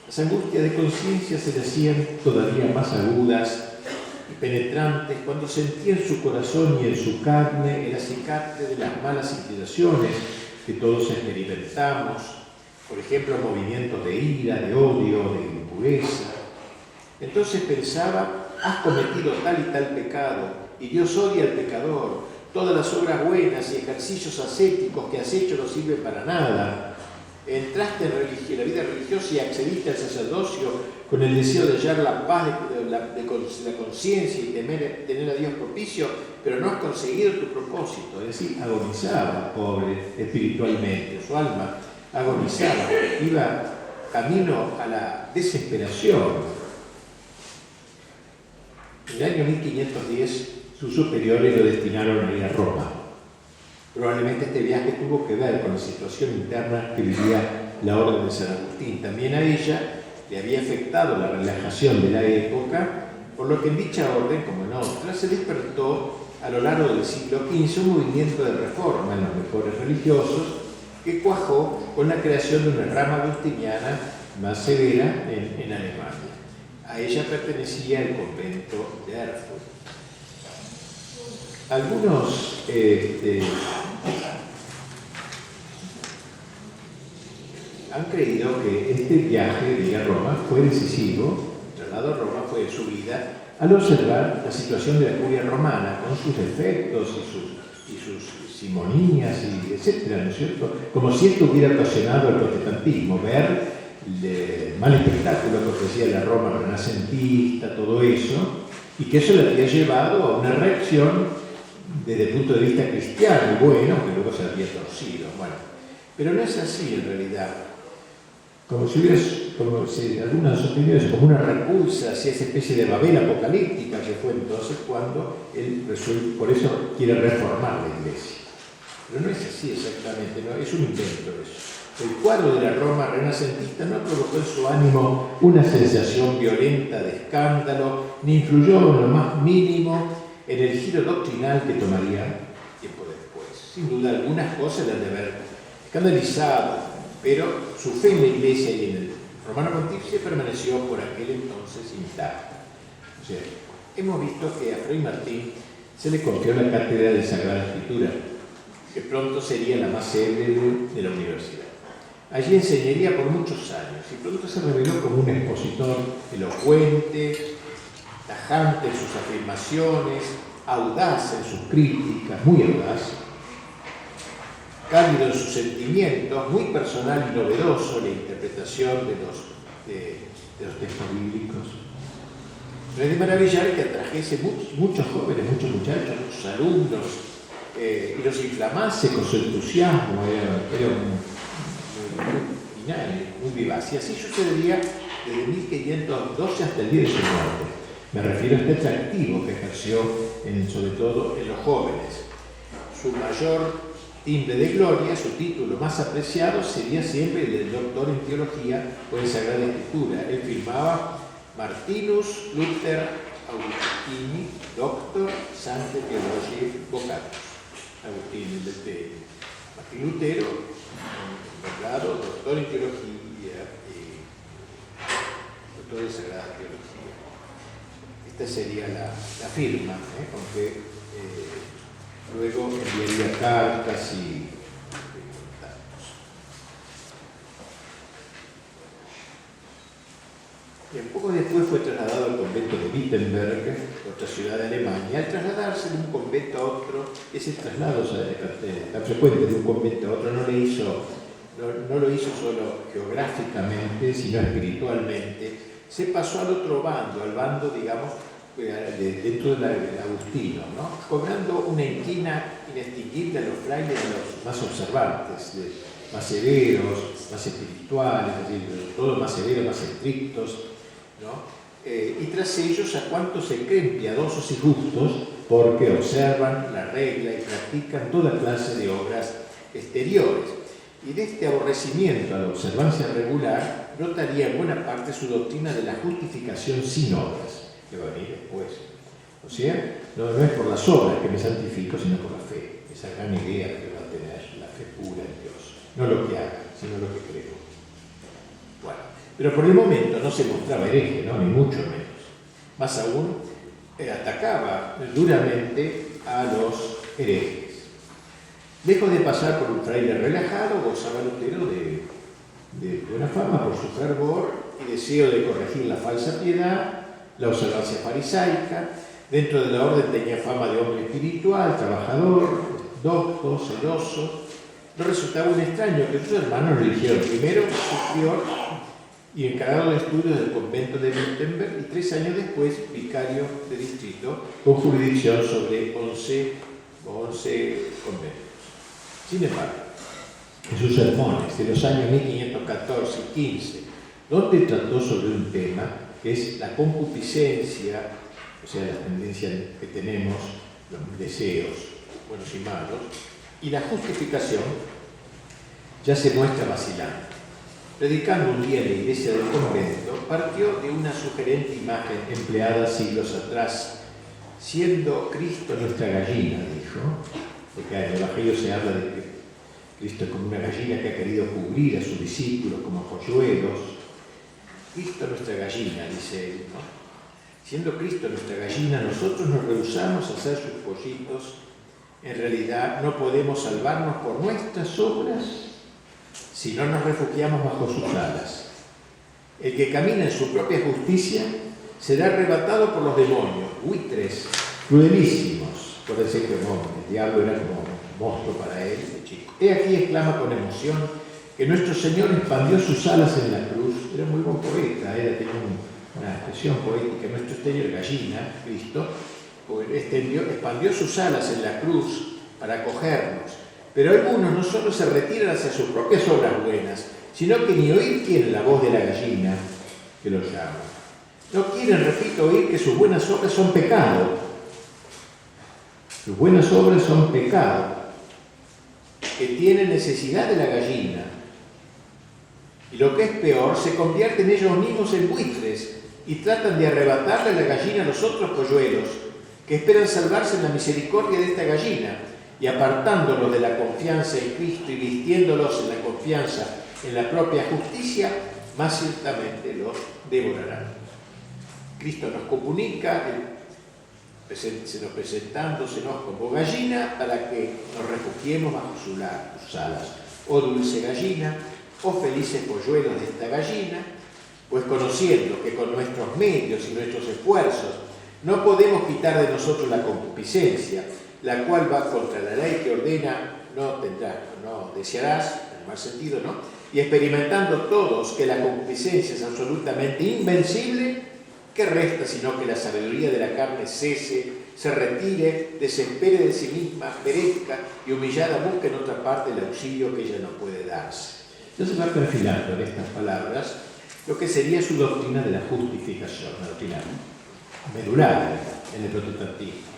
Las angustias de conciencia se le hacían todavía más agudas y penetrantes cuando sentía en su corazón y en su carne el acicate de las malas inclinaciones que todos experimentamos, por ejemplo, movimientos de ira, de odio, de impureza. Entonces pensaba: has cometido tal y tal pecado, y Dios odia al pecador. Todas las obras buenas y ejercicios ascéticos que has hecho no sirven para nada. Entraste en la vida religiosa y accediste al sacerdocio con el deseo de hallar la paz de la conciencia y tener a Dios propicio, pero no has conseguido tu propósito. Es decir, agonizaba, pobre, espiritualmente. Su alma agonizaba, iba camino a la desesperación. En el año 1510, sus superiores lo destinaron a ir a Roma. Probablemente este viaje tuvo que ver con la situación interna que vivía la Orden de San Agustín. También a ella le había afectado la relajación de la época, por lo que en dicha orden, como en otras, se despertó a lo largo del siglo XV un movimiento de reforma en los mejores religiosos que cuajó con la creación de una rama agustiniana más severa en Alemania. A ella pertenecía el convento de Erfurt. Algunos han creído que este viaje de ir a Roma fue decisivo, el traslado a Roma fue de su vida, al observar la situación de la curia romana con sus defectos y sus simonías, y etcétera, ¿no es cierto? Como si esto hubiera ocasionado el protestantismo, ver el mal espectáculo que ofrecía la Roma renacentista, todo eso, y que eso le había llevado a una reacción desde el punto de vista cristiano, bueno, que luego se había torcido. Bueno, pero no es así en realidad. Como si algunas opiniones, como una repulsa hacia esa especie de Babel apocalíptica que fue entonces cuando él resuelve, por eso quiere reformar la Iglesia. Pero no es así exactamente, no, es un invento eso. El cuadro de la Roma renacentista no provocó en su ánimo una sensación violenta de escándalo, ni influyó en lo más mínimo en el giro doctrinal que tomaría tiempo después. Sin duda algunas cosas le han de haber escandalizado, pero su fe en la Iglesia y en el Romano Pontífice permaneció por aquel entonces intacta. O sea, hemos visto que a Fray Martín se le confió la cátedra de Sagrada Escritura, que pronto sería la más célebre de la universidad. Allí enseñaría por muchos años y pronto se reveló como un expositor elocuente, tajante en sus afirmaciones, audaz en sus críticas, muy audaz, cálido en sus sentimientos, muy personal y novedoso en la interpretación de los textos bíblicos. No es de maravillar que atrajese muchos jóvenes, muchos muchachos, muchos alumnos, y los inflamase con su entusiasmo, era muy vivaz. Y así sucedería desde 1512 hasta el día de su muerte. Me refiero a este atractivo que ejerció sobre todo en los jóvenes. Su mayor timbre de gloria, su título más apreciado sería siempre el de doctor en teología o en Sagrada Escritura. Él firmaba Martinus Luther Augustini, Doctor Sancte Theologiae Vocatus. Agustín, Martín Lutero, nombrado doctor en teología y doctor en Sagrada Teología. Esta sería la firma, con que luego enviaría cartas y contactos. Bien, poco después fue trasladado al convento de Wittenberg, otra ciudad de Alemania. Al trasladarse de un convento a otro, ese traslado tan frecuente de un convento a otro no lo hizo solo geográficamente, sino espiritualmente. Se pasó al otro bando, al bando, digamos, dentro del agustino, ¿no? Cobrando una inquina inextinguible a los frailes más observantes, más severos, más espirituales, es decir, todos más severos, más estrictos, ¿no? Y tras ellos a cuantos se creen piadosos y justos porque observan la regla y practican toda clase de obras exteriores. Y de este aborrecimiento a la observancia regular brotaría en buena parte su doctrina de la justificación sin obras, que va a venir después. O sea, no es por las obras que me santifico, sino por la fe. Esa gran idea que va a tener la fe pura en Dios. No lo que haga, sino lo que creo. Bueno, pero por el momento no se mostraba hereje, ¿no? Ni mucho menos. Más aún, atacaba duramente a los herejes. Lejos de pasar por un fraile relajado, gozaba Lutero de buena fama por su fervor y deseo de corregir la falsa piedad, la observancia farisaica. Dentro de la orden tenía fama de hombre espiritual, trabajador, docto, celoso. No resultaba un extraño que sus hermanos lo eligieron primero superior y encargado de estudios del convento de Wittenberg y 3 años después vicario de distrito con jurisdicción sobre 11 conventos. Sin embargo, en sus sermones de los años 1514 y 15, donde trató sobre un tema que es la concupiscencia, o sea, las tendencias que tenemos, los deseos, buenos y malos, Y la justificación ya se muestra vacilante. Predicando un día en la iglesia del convento, partió de una sugerente imagen empleada siglos atrás, siendo Cristo nuestra gallina, dijo, porque en el Evangelio se habla de que Cristo es como una gallina que ha querido cubrir a sus discípulos como polluelos. Cristo nuestra gallina, dice él, ¿no? Siendo Cristo nuestra gallina, nosotros nos rehusamos a ser sus pollitos. En realidad no podemos salvarnos por nuestras obras si no nos refugiamos bajo sus alas. El que camina en su propia justicia será arrebatado por los demonios, buitres cruelísimos, por decir que no, el diablo era como un monstruo para él, el chico. He aquí exclama con emoción que nuestro Señor expandió sus alas en la cruz. Era muy buen poeta, tenía una expresión poética. Nuestro Señor gallina, Cristo, expandió sus alas en la cruz para acogernos. Pero algunos no solo se retiran hacia sus propias obras buenas, sino que ni oír quieren la voz de la gallina que los llama. No quieren, repito, oír que sus buenas obras son pecado. Sus buenas obras son pecado, que tienen necesidad de la gallina. Y lo que es peor, se convierten ellos mismos en buitres y tratan de arrebatarle a la gallina a los otros polluelos, que esperan salvarse en la misericordia de esta gallina, y apartándolos de la confianza en Cristo y vistiéndolos en la confianza en la propia justicia, más ciertamente los devorarán. Cristo nos comunica, presentándosenos como gallina para que nos refugiemos bajo sus alas. Oh dulce gallina, oh felices polluelos de esta gallina, pues conociendo que con nuestros medios y nuestros esfuerzos no podemos quitar de nosotros la concupiscencia, la cual va contra la ley que ordena no desearás, en el mal sentido, ¿no? Y experimentando todos que la concupiscencia es absolutamente invencible, ¿qué resta sino que la sabiduría de la carne cese, se retire, desespere de sí misma, perezca y humillada busque en otra parte el auxilio que ella no puede darse? Entonces va perfilando en estas palabras lo que sería su doctrina de la justificación, la doctrina medular en el protestantismo.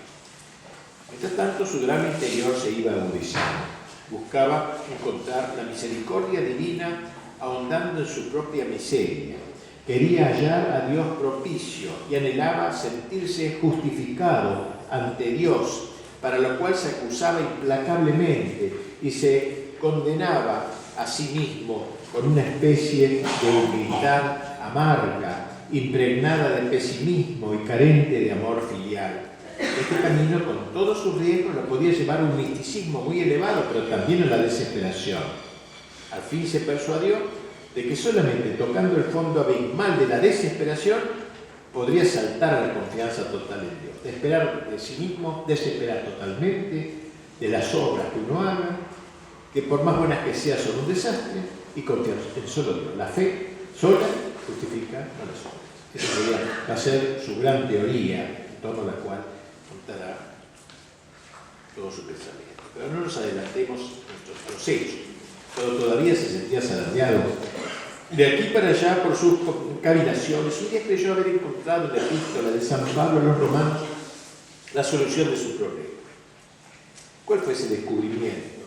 Mientras tanto, su drama interior se iba agudizando. Buscaba encontrar la misericordia divina ahondando en su propia miseria. Quería hallar a Dios propicio y anhelaba sentirse justificado ante Dios, para lo cual se acusaba implacablemente y se condenaba a sí mismo con una especie de humildad amarga, impregnada de pesimismo y carente de amor filial. Este camino, con todos sus riesgos, lo podía llevar a un misticismo muy elevado, pero también a la desesperación. Al fin se persuadió de que solamente tocando el fondo abismal de la desesperación podría saltar a la confianza total en Dios. De esperar de sí mismo, desesperar totalmente de las obras que uno haga, que por más buenas que sean son un desastre, y confiar en solo Dios. La fe sola justifica no las obras. Esa va a ser su gran teoría, en torno a la cual contará todo su pensamiento. Pero no nos adelantemos a los hechos. Pero todavía se sentía zarandeado de aquí para allá por sus cavilaciones. Un día creyó haber encontrado en la epístola de San Pablo a los romanos la solución de su problema. ¿Cuál fue ese descubrimiento?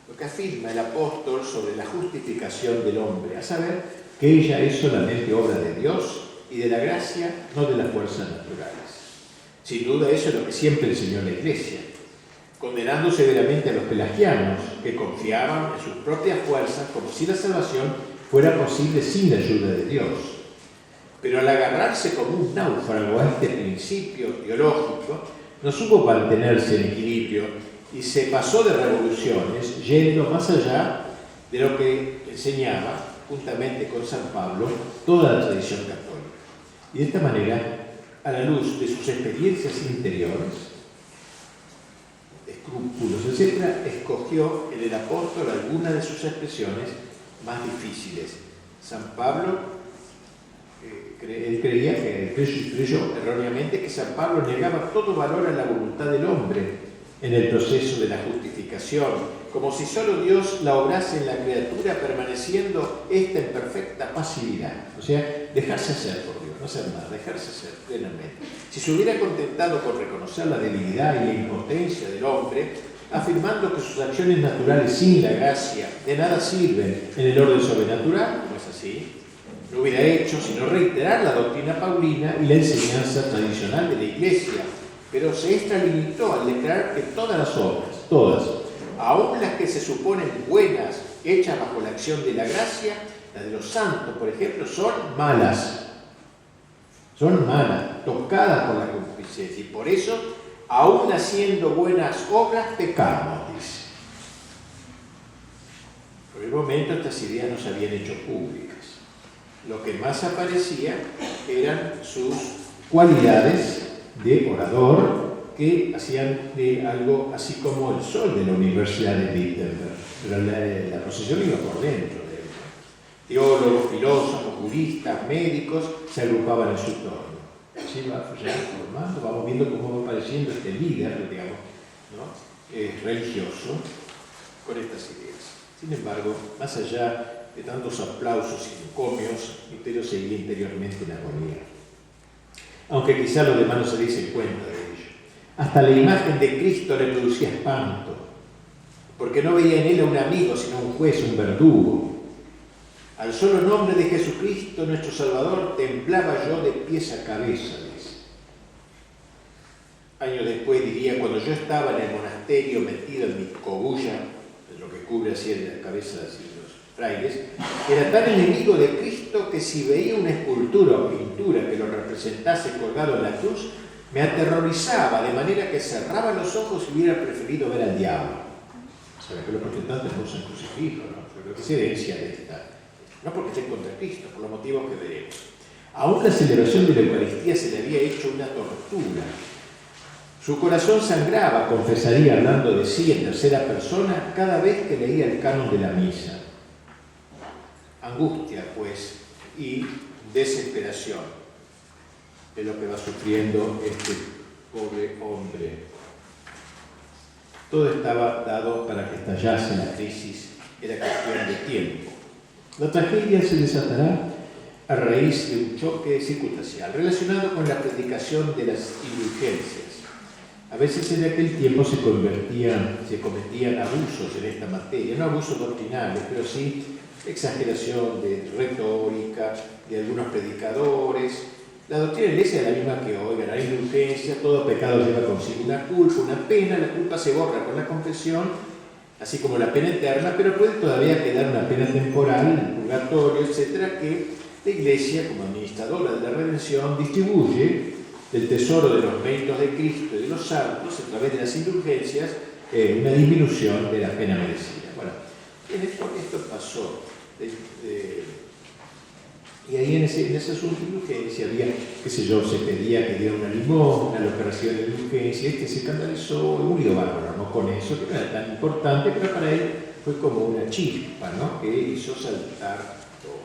Lo que afirma el apóstol sobre la justificación del hombre, a saber que ella es solamente obra de Dios y de la gracia, no de las fuerzas naturales. Sin duda eso es lo que siempre enseñó la Iglesia, condenando severamente a los pelagianos, que confiaban en sus propias fuerzas como si la salvación fuera posible sin la ayuda de Dios. Pero al agarrarse como un náufrago a este principio teológico, no supo mantenerse en equilibrio y se pasó de revoluciones, yendo más allá de lo que enseñaba, juntamente con San Pablo, toda la tradición católica. Y de esta manera, a la luz de sus experiencias interiores, escrúpulos, etc., escogió en el apóstol algunas de sus expresiones más difíciles. San Pablo, él creyó erróneamente que San Pablo negaba todo valor a la voluntad del hombre en el proceso de la justificación, como si solo Dios la obrase en la criatura, permaneciendo ésta en perfecta pasividad. O sea, dejarse hacer por Dios, no hacer nada, dejarse hacer plenamente. Si se hubiera contentado con reconocer la debilidad y la impotencia del hombre, afirmando que sus acciones naturales sin la gracia de nada sirven en el orden sobrenatural, como es así, no hubiera hecho sino reiterar la doctrina paulina y la enseñanza tradicional de la Iglesia, pero se extralimitó al declarar que todas las obras, todas, aun las que se suponen buenas, hechas bajo la acción de la gracia, las de los santos, por ejemplo, son malas, tocadas por la concupiscencia, y por eso, aun haciendo buenas obras, pecamos, dice. Por el momento estas ideas no se habían hecho públicas. Lo que más aparecía eran sus cualidades de orador, que hacían de algo así como el sol de la Universidad de Wittenberg. Pero la procesión iba por dentro de él. Teólogos, filósofos, juristas, médicos se agrupaban en su torno. Así va ya formando, vamos viendo cómo va apareciendo este líder, digamos, ¿no? Religioso, con estas ideas. Sin embargo, más allá de tantos aplausos y encomios, Lutero seguía interiormente en agonía. Aunque quizá los demás no se diesen cuenta de ello. Hasta la imagen de Cristo le producía espanto, porque no veía en él a un amigo, sino a un juez, un verdugo. Al solo nombre de Jesucristo, nuestro Salvador, temblaba yo de pies a cabeza, dice. Años después diría, cuando yo estaba en el monasterio metido en mi cogulla, lo que cubre así la cabeza de los frailes, era tan enemigo de Cristo que si veía una escultura o pintura que lo representase colgado en la cruz, me aterrorizaba, de manera que cerraba los ojos y hubiera preferido ver al diablo. O sea, que los protestantes no usan crucifijo, ¿no? Yo creo que es herencia de esta. No porque estén contra Cristo, por los motivos que veremos. Aún la celebración de la Eucaristía se le había hecho una tortura. Su corazón sangraba, confesaría hablando de sí en tercera persona, cada vez que leía el canon de la misa. Angustia, pues, y desesperación de lo que va sufriendo este pobre hombre. Todo estaba dado para que estallase la crisis, era cuestión de tiempo. La tragedia se desatará a raíz de un choque circunstancial relacionado con la predicación de las indulgencias. A veces en aquel tiempo se cometían abusos en esta materia, no abusos doctrinales, pero sí exageración de retórica de algunos predicadores. La doctrina de la Iglesia es la misma que hoy, la indulgencia, todo pecado lleva consigo una culpa, una pena, la culpa se borra con la confesión, así como la pena eterna, pero puede todavía quedar una pena temporal, el purgatorio, etcétera, que la Iglesia, como administradora de la redención, distribuye del tesoro de los méritos de Cristo y de los santos, a través de las indulgencias, una disminución de la pena merecida. Bueno, esto pasó. Y ahí en ese asunto de indulgencia había, qué sé yo, se pedía que diera una limosna a los que reciben la indulgencia, se escandalizó, murió bárbaro, ¿no? Con eso, que no era tan importante, pero para él fue como una chispa, ¿no? Que hizo saltar todo.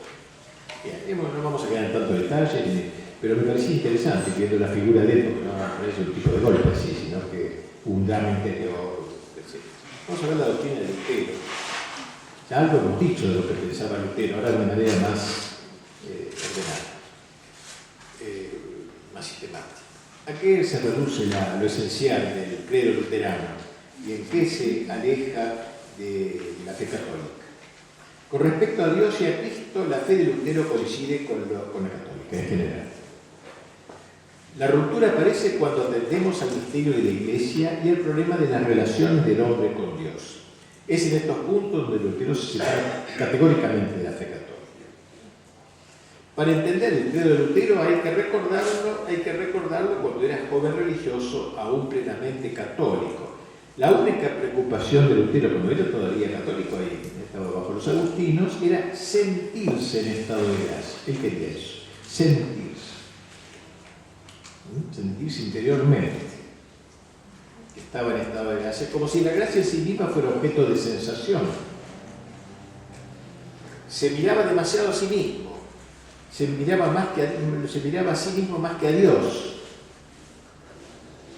Bien, no vamos a quedar en tanto detalle, pero me parecía interesante viendo la figura de él, porque no parece un tipo de golpe así, sino que un drama interior, etc. Vamos a ver la doctrina de Lutero. Ya algo hemos dicho de lo que pensaba Lutero, ahora de una manera más ordenada, más sistemática. ¿A qué se reduce lo esencial del credo luterano y en qué se aleja de la fe católica? Con respecto a Dios y a Cristo, la fe de Lutero coincide con la católica en general. La ruptura aparece cuando atendemos al misterio de la Iglesia y el problema de las relaciones del hombre con Dios. Es en estos puntos donde Lutero se separa categóricamente de la fe católica. Para entender el credo de Lutero hay que recordarlo cuando era joven religioso, aún plenamente católico. La única preocupación de Lutero cuando era todavía católico, ahí estaba bajo los agustinos, era sentirse en estado de gracia. Él quería eso, sentirse interiormente, que estaba en estado de gracia, como si la gracia en sí misma fuera objeto de sensación. Se miraba demasiado a sí mismo, se miraba a sí mismo más que a Dios.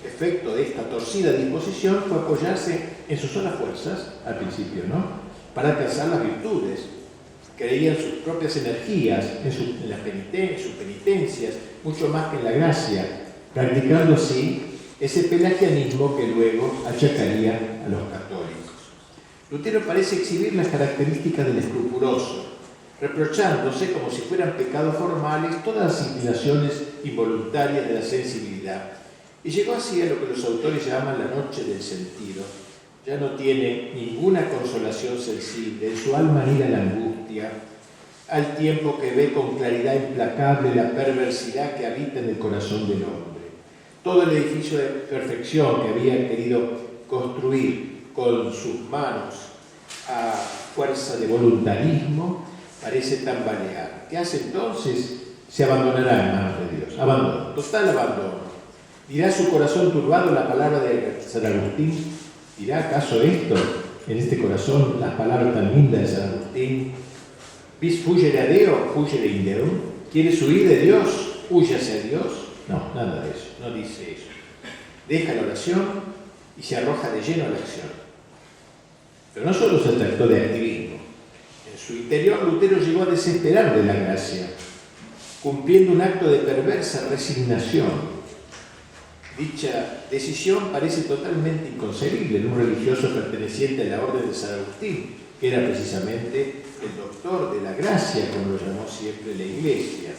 Efecto de esta torcida disposición fue apoyarse en sus solas fuerzas, al principio, ¿no?, para alcanzar las virtudes. Creía en sus propias energías, en sus penitencias, mucho más que en la gracia, practicando así ese pelagianismo que luego achacaría a los católicos. Lutero parece exhibir las características del escrupuloso, reprochándose como si fueran pecados formales todas las inclinaciones involuntarias de la sensibilidad. Y llegó así a lo que los autores llaman la noche del sentido. Ya no tiene ninguna consolación sensible, en su alma anida la angustia, al tiempo que ve con claridad implacable la perversidad que habita en el corazón del hombre. Todo el edificio de perfección que había querido construir con sus manos a fuerza de voluntarismo parece tambalear. ¿Qué hace entonces? Se abandonará en manos de Dios. Abandono, total abandono. ¿Dirá su corazón turbado la palabra de San Agustín? ¿Dirá acaso esto, en este corazón, las palabras tan lindas de San Agustín? ¿Vis fugere a Deo, fugere in Deum? ¿Quieres huir de Dios? ¿Huye hacia Dios? No, nada de eso, no dice eso. Deja la oración y se arroja de lleno a la acción. Pero no solo se trató de activismo. En su interior, Lutero llegó a desesperar de la gracia, cumpliendo un acto de perversa resignación. Dicha decisión parece totalmente inconcebible en un religioso perteneciente a la orden de San Agustín, que era precisamente el doctor de la gracia, como lo llamó siempre la Iglesia.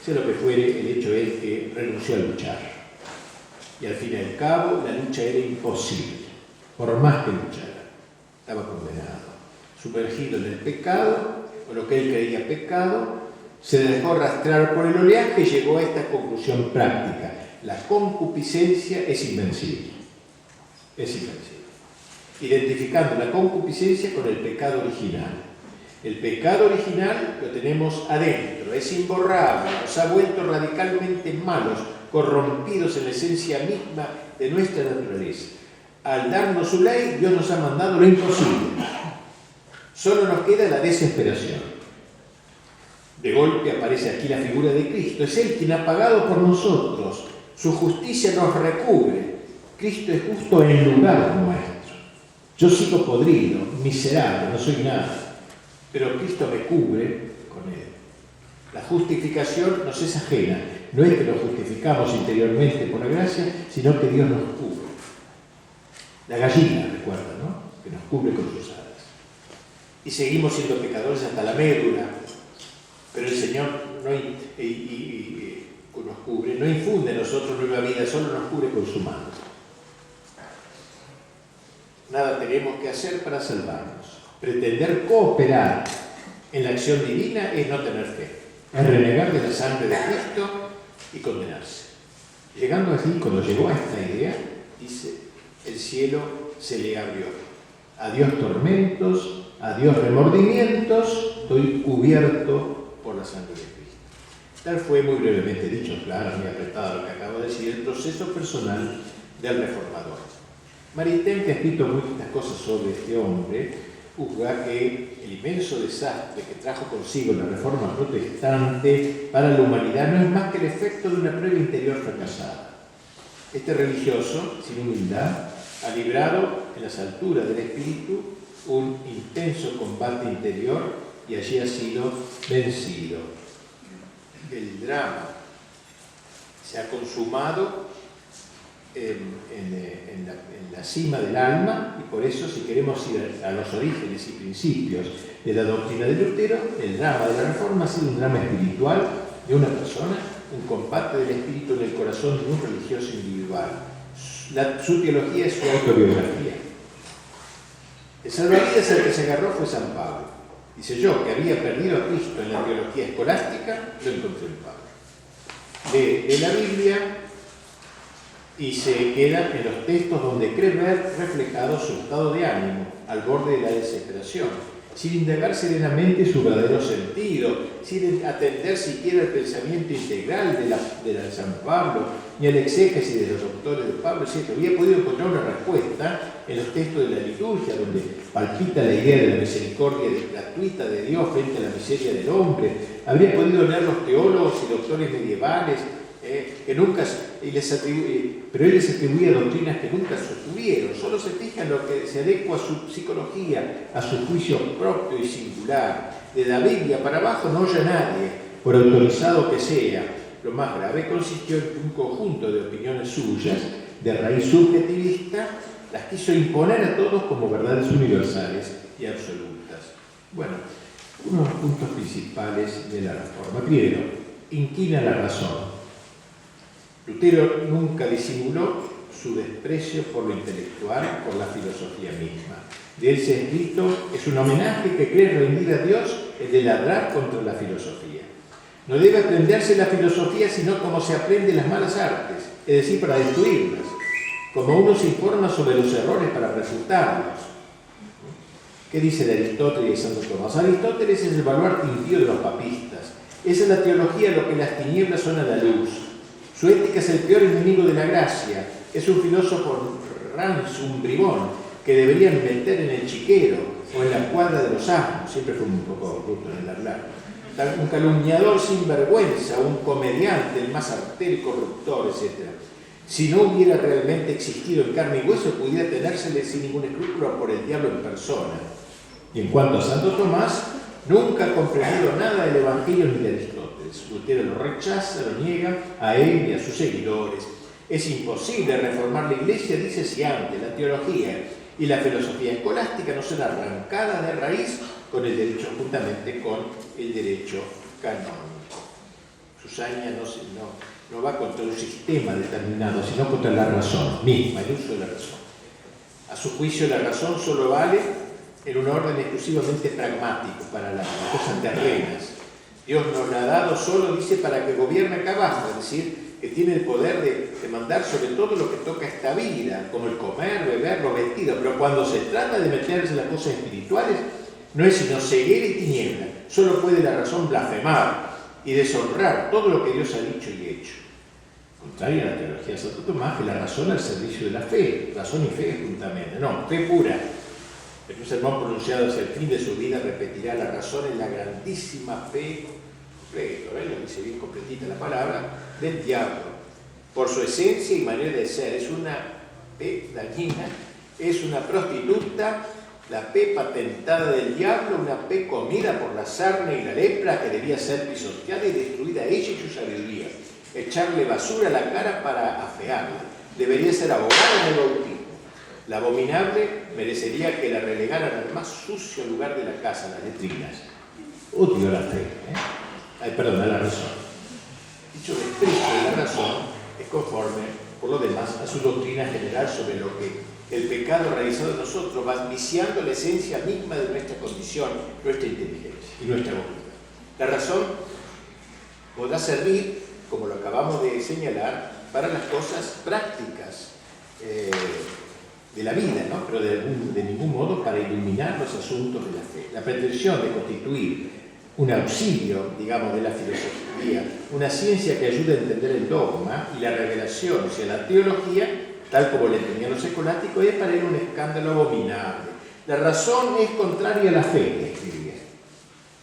Sea lo que fuere, el hecho es que renunció a luchar. Y al fin y al cabo, la lucha era imposible, por más que luchara. Estaba condenado, sumergido en el pecado, o lo que él creía pecado, se dejó arrastrar por el oleaje y llegó a esta conclusión práctica. La concupiscencia es invencible. Es invencible. Identificando la concupiscencia con el pecado original. El pecado original lo tenemos adentro, es imborrable, nos ha vuelto radicalmente malos, corrompidos en la esencia misma de nuestra naturaleza. Al darnos su ley, Dios nos ha mandado lo imposible. Solo nos queda la desesperación. De golpe aparece aquí la figura de Cristo. Es Él quien ha pagado por nosotros. Su justicia nos recubre. Cristo es justo en lugar nuestro. Yo sigo podrido, miserable, no soy nada. Pero Cristo me cubre con Él. La justificación nos es ajena. No es que nos justificamos interiormente por la gracia, sino que Dios nos cubre. La gallina, recuerda, ¿no? Que nos cubre con sus alas. Y seguimos siendo pecadores hasta la médula. Pero el Señor nos cubre, no infunde en nosotros nueva vida, solo nos cubre con su mano. Nada tenemos que hacer para salvarnos. Pretender cooperar en la acción divina es no tener fe, es renegar de la sangre de Cristo y condenarse. Llegando así, cuando llegó a esta idea, dice, el cielo se le abrió. Adiós tormentos, adiós remordimientos, estoy cubierto por la sangre de Cristo. Tal fue, muy brevemente dicho, claro, muy apretado lo que acabo de decir, el proceso personal del reformador. Maritain, que ha escrito muchas cosas sobre este hombre, juzga que el inmenso desastre que trajo consigo la reforma protestante para la humanidad no es más que el efecto de una prueba interior fracasada. Este religioso, sin humildad, ha librado en las alturas del espíritu un intenso combate interior y allí ha sido vencido. El drama se ha consumado en la cima del alma y por eso, si queremos ir a los orígenes y principios de la doctrina de Lutero, el drama de la Reforma ha sido un drama espiritual de una persona, un combate del espíritu en el corazón de un religioso individual. Su teología es su autobiografía. El salvavidas al que se agarró fue San Pablo. Dice yo, que había perdido a Cristo en la teología escolástica, lo encontré en Pablo. De la Biblia y se queda en los textos donde cree ver reflejado su estado de ánimo, al borde de la desesperación, sin indagar serenamente su verdadero sentido, sin atender siquiera el pensamiento integral de la San Pablo, ni el exégesis de los doctores de Pablo, etc. Había podido encontrar una respuesta en los textos de la liturgia, donde palpita la idea de la misericordia gratuita de Dios frente a la miseria del hombre. Habría podido leer los teólogos y doctores medievales, que nunca, pero él les atribuía doctrinas que nunca sostuvieron, solo se fija en lo que se adecua a su psicología, a su juicio propio y singular. De la Biblia para abajo no oye a nadie, por autorizado que sea, lo más grave consistió en que un conjunto de opiniones suyas, de raíz subjetivista, las quiso imponer a todos como verdades universales y absolutas. Bueno, uno de los puntos principales de la Reforma. Primero, inquina la razón. Lutero nunca disimuló su desprecio por lo intelectual, por la filosofía misma. De él se ha escrito: es un homenaje que cree rendir a Dios el de ladrar contra la filosofía. No debe aprenderse la filosofía sino como se aprende las malas artes, es decir, para destruirlas, como uno se informa sobre los errores para refutarlos. ¿Qué dice de Aristóteles y Santo Tomás? Aristóteles es el baluarte impío de los papistas. Esa es la teología lo que las tinieblas son a la luz. Su ética es el peor enemigo de la gracia. Es un filósofo rancio, un bribón, que deberían meter en el chiquero o en la cuadra de los asnos. Siempre fue un poco bruto en el hablar. Un calumniador sin vergüenza, un comediante, el más artero y corruptor, etc. Si no hubiera realmente existido en carne y hueso, pudiera tenérsele sin ningún escrúpulo por el diablo en persona. Y en cuanto a Santo Tomás, nunca ha comprendido nada del Evangelio ni de Aristóteles. Lutero lo rechaza, lo niega a él y a sus seguidores. Es imposible reformar la Iglesia, dice, si antes la teología y la filosofía escolástica no son arrancadas de raíz con el derecho, juntamente con el derecho canónico. Susaña no va contra un sistema determinado, sino contra la razón misma, el uso de la razón. A su juicio, la razón solo vale en un orden exclusivamente pragmático para las cosas terrenas. Dios nos la ha dado solo, dice, para que gobierne acá abajo, es decir, que tiene el poder de mandar sobre todo lo que toca esta vida, como el comer, beber, los vestidos, pero cuando se trata de meterse en las cosas espirituales, no es sino ceguera y tiniebla. Solo puede la razón blasfemar y deshonrar todo lo que Dios ha dicho y hecho. Contrario a la teología de Santo Tomás, que la razón al servicio de la fe, razón y fe juntamente. No, fe pura. En un sermón pronunciado hacia el fin de su vida repetirá: la razón es la grandísima fe, lo dice bien completita la palabra, del diablo. Por su esencia y manera de ser, es una fe dañina, es una prostituta, la fe patentada del diablo, una fe comida por la sarna y la lepra que debía ser pisoteada y destruida ella y su sabiduría. Echarle basura a la cara para afearla. Debería ser abogada en el bautismo. La abominable merecería que la relegaran al más sucio lugar de la casa, las letrinas. Odio la fe, a la razón. Dicho desprecio de la razón es conforme, por lo demás, a su doctrina general sobre lo que el pecado realizado en nosotros va viciando la esencia misma de nuestra condición, nuestra inteligencia y nuestra voluntad. La razón podrá servir, como lo acabamos de señalar, para las cosas prácticas de la vida, ¿no? Pero de ningún modo para iluminar los asuntos de la fe. La pretensión de constituir un auxilio, digamos, de la filosofía, una ciencia que ayude a entender el dogma y la revelación hacia la teología, tal como le entendían los escolásticos, es para él un escándalo abominable. La razón es contraria a la fe, escribía.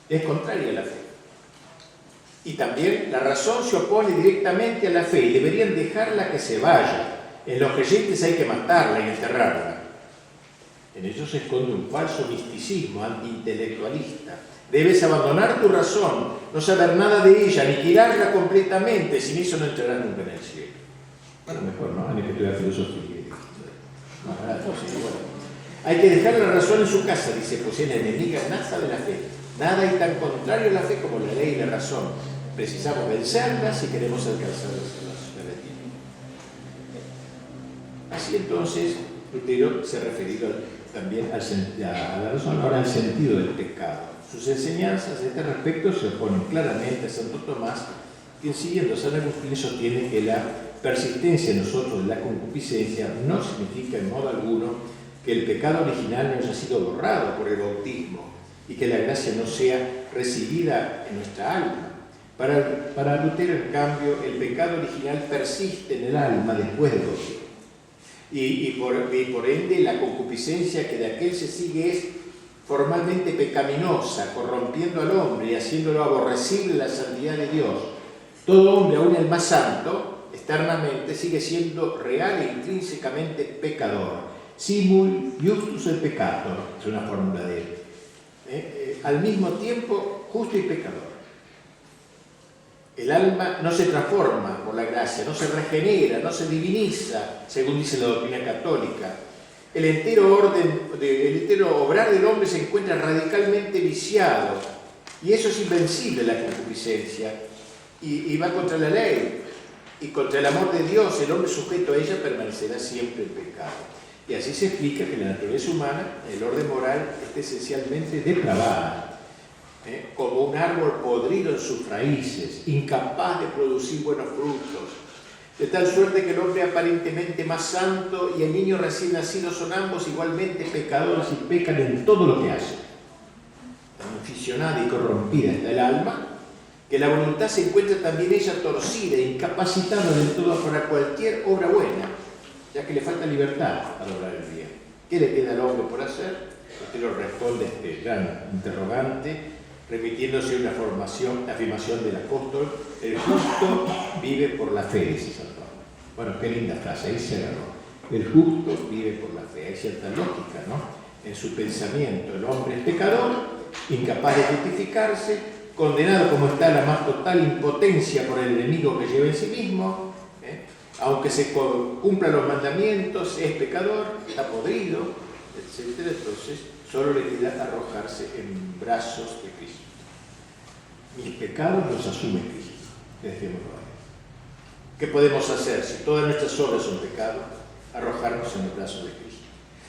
Es contraria a la fe. Y también la razón se opone directamente a la fe y deberían dejarla que se vaya. En los creyentes hay que matarla y enterrarla. En ello se esconde un falso misticismo antiintelectualista. Debes abandonar tu razón, no saber nada de ella, aniquilarla completamente, sin eso no entrarás nunca en el cielo. Bueno, mejor, ¿no? Hay que estudiar filosofía. Hay que dejar la razón en su casa, dice, pues es la enemiga nada de la fe. Nada hay tan contrario a la fe como la ley y la razón. Precisamos vencerlas si queremos alcanzar la retiro. Así entonces, Lutero se ha referido también a la razón, ahora al sentido del pecado. Sus enseñanzas a este respecto se oponen claramente a Santo Tomás, quien siguiendo San Agustín sostiene que la persistencia en nosotros de la concupiscencia no significa en modo alguno que el pecado original no haya sido borrado por el bautismo y que la gracia no sea recibida en nuestra alma. Para Lutero, en cambio, el pecado original persiste en el alma después del bautismo. Y por ende, la concupiscencia que de aquel se sigue es formalmente pecaminosa, corrompiendo al hombre y haciéndolo aborrecible la santidad de Dios. Todo hombre, aun el más santo, externamente sigue siendo real e intrínsecamente pecador. Simul justus et peccator, es una fórmula de él. Al mismo tiempo, justo y pecador. El alma no se transforma por la gracia, no se regenera, no se diviniza, según dice la doctrina católica. El entero obrar del hombre se encuentra radicalmente viciado, y eso es invencible, la concupiscencia, y va contra la ley, y contra el amor de Dios. El hombre sujeto a ella permanecerá siempre en pecado. Y así se explica que la naturaleza humana, el orden moral, está esencialmente depravada, como un árbol podrido en sus raíces, incapaz de producir buenos frutos, de tal suerte que el hombre aparentemente más santo y el niño recién nacido son ambos igualmente pecadores y pecan en todo lo que hacen. Tan aficionada y corrompida está el alma, que la voluntad se encuentra también ella torcida e incapacitada del todo para cualquier obra buena, ya que le falta libertad para obrar el bien. ¿Qué le queda al hombre por hacer? Usted lo responde este gran interrogante, remitiéndose a una afirmación del apóstol: el justo vive por la fe, dice San Pablo. Bueno, qué linda frase, ahí se agarró. El justo vive por la fe. Hay cierta lógica, ¿no? En su pensamiento, el hombre es pecador, incapaz de justificarse, condenado como está a la más total impotencia por el enemigo que lleva en sí mismo, aunque se cumplan los mandamientos, es pecador, está podrido, etc. Entonces, solo le queda arrojarse en brazos de Cristo. Mis pecados los asume Cristo, dejémoslo ahí. ¿Qué podemos hacer si todas nuestras obras son pecados? Arrojarnos en los brazos de Cristo.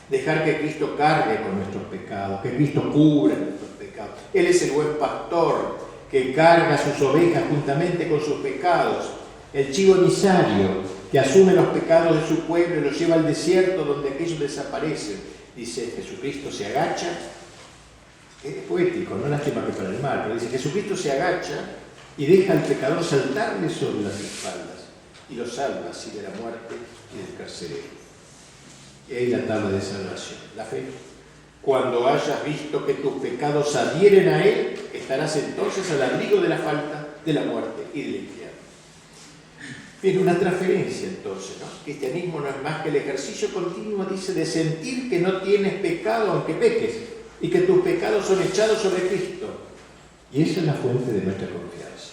Dejar que Cristo cargue con nuestros pecados, que Cristo cubra nuestros pecados. Él es el buen pastor que carga sus ovejas juntamente con sus pecados. El chivo emisario que asume los pecados de su pueblo y los lleva al desierto donde aquellos desaparecen. Dice, Jesucristo se agacha. Es poético, no lástima que para el mal, pero dice, Jesucristo se agacha y deja al pecador saltarle sobre las espaldas y lo salva así de la muerte y del carcelero. Y ahí la tabla de salvación, la fe. Cuando hayas visto que tus pecados adhieren a Él, estarás entonces al abrigo de la falta, de la muerte y del infierno. Viene una transferencia entonces, ¿no? El cristianismo no es más que el ejercicio continuo, dice, de sentir que no tienes pecado aunque peques y que tus pecados son echados sobre Cristo. Y esa es la fuente de nuestra confianza.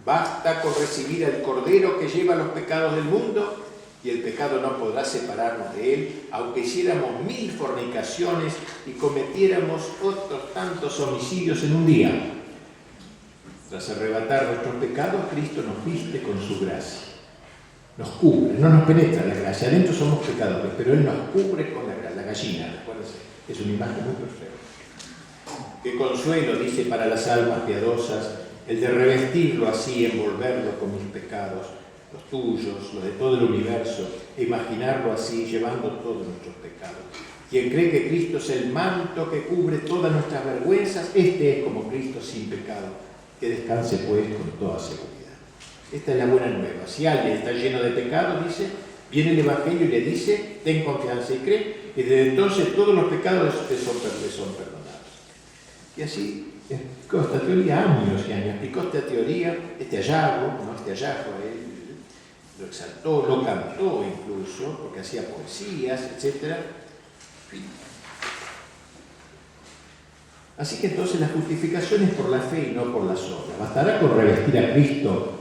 Basta con recibir al Cordero que lleva los pecados del mundo y el pecado no podrá separarnos de Él, aunque hiciéramos 1000 fornicaciones y cometiéramos otros tantos homicidios en un día. Tras arrebatar nuestros pecados, Cristo nos viste con su gracia. Nos cubre, no nos penetra la gracia. Adentro somos pecadores, pero Él nos cubre con la gallina, recuérdense, es una imagen muy perfecta. Qué consuelo, dice, para las almas piadosas, el de revestirlo así, envolverlo con mis pecados, los tuyos, los de todo el universo, e imaginarlo así, llevando todos nuestros pecados. Quien cree que Cristo es el manto que cubre todas nuestras vergüenzas, este es como Cristo sin pecado. Que descanse pues con toda seguridad. Esta es la buena nueva. Si alguien está lleno de pecado, dice, viene el Evangelio y le dice, ten confianza y cree, y desde entonces todos los pecados le son perdonados. Y así explicó esta teoría años y años. Explicó esta teoría, este hallazgo, él lo exaltó, lo cantó incluso, porque hacía poesías, etc. Así que entonces la justificación es por la fe y no por las obras. ¿Bastará con revestir a Cristo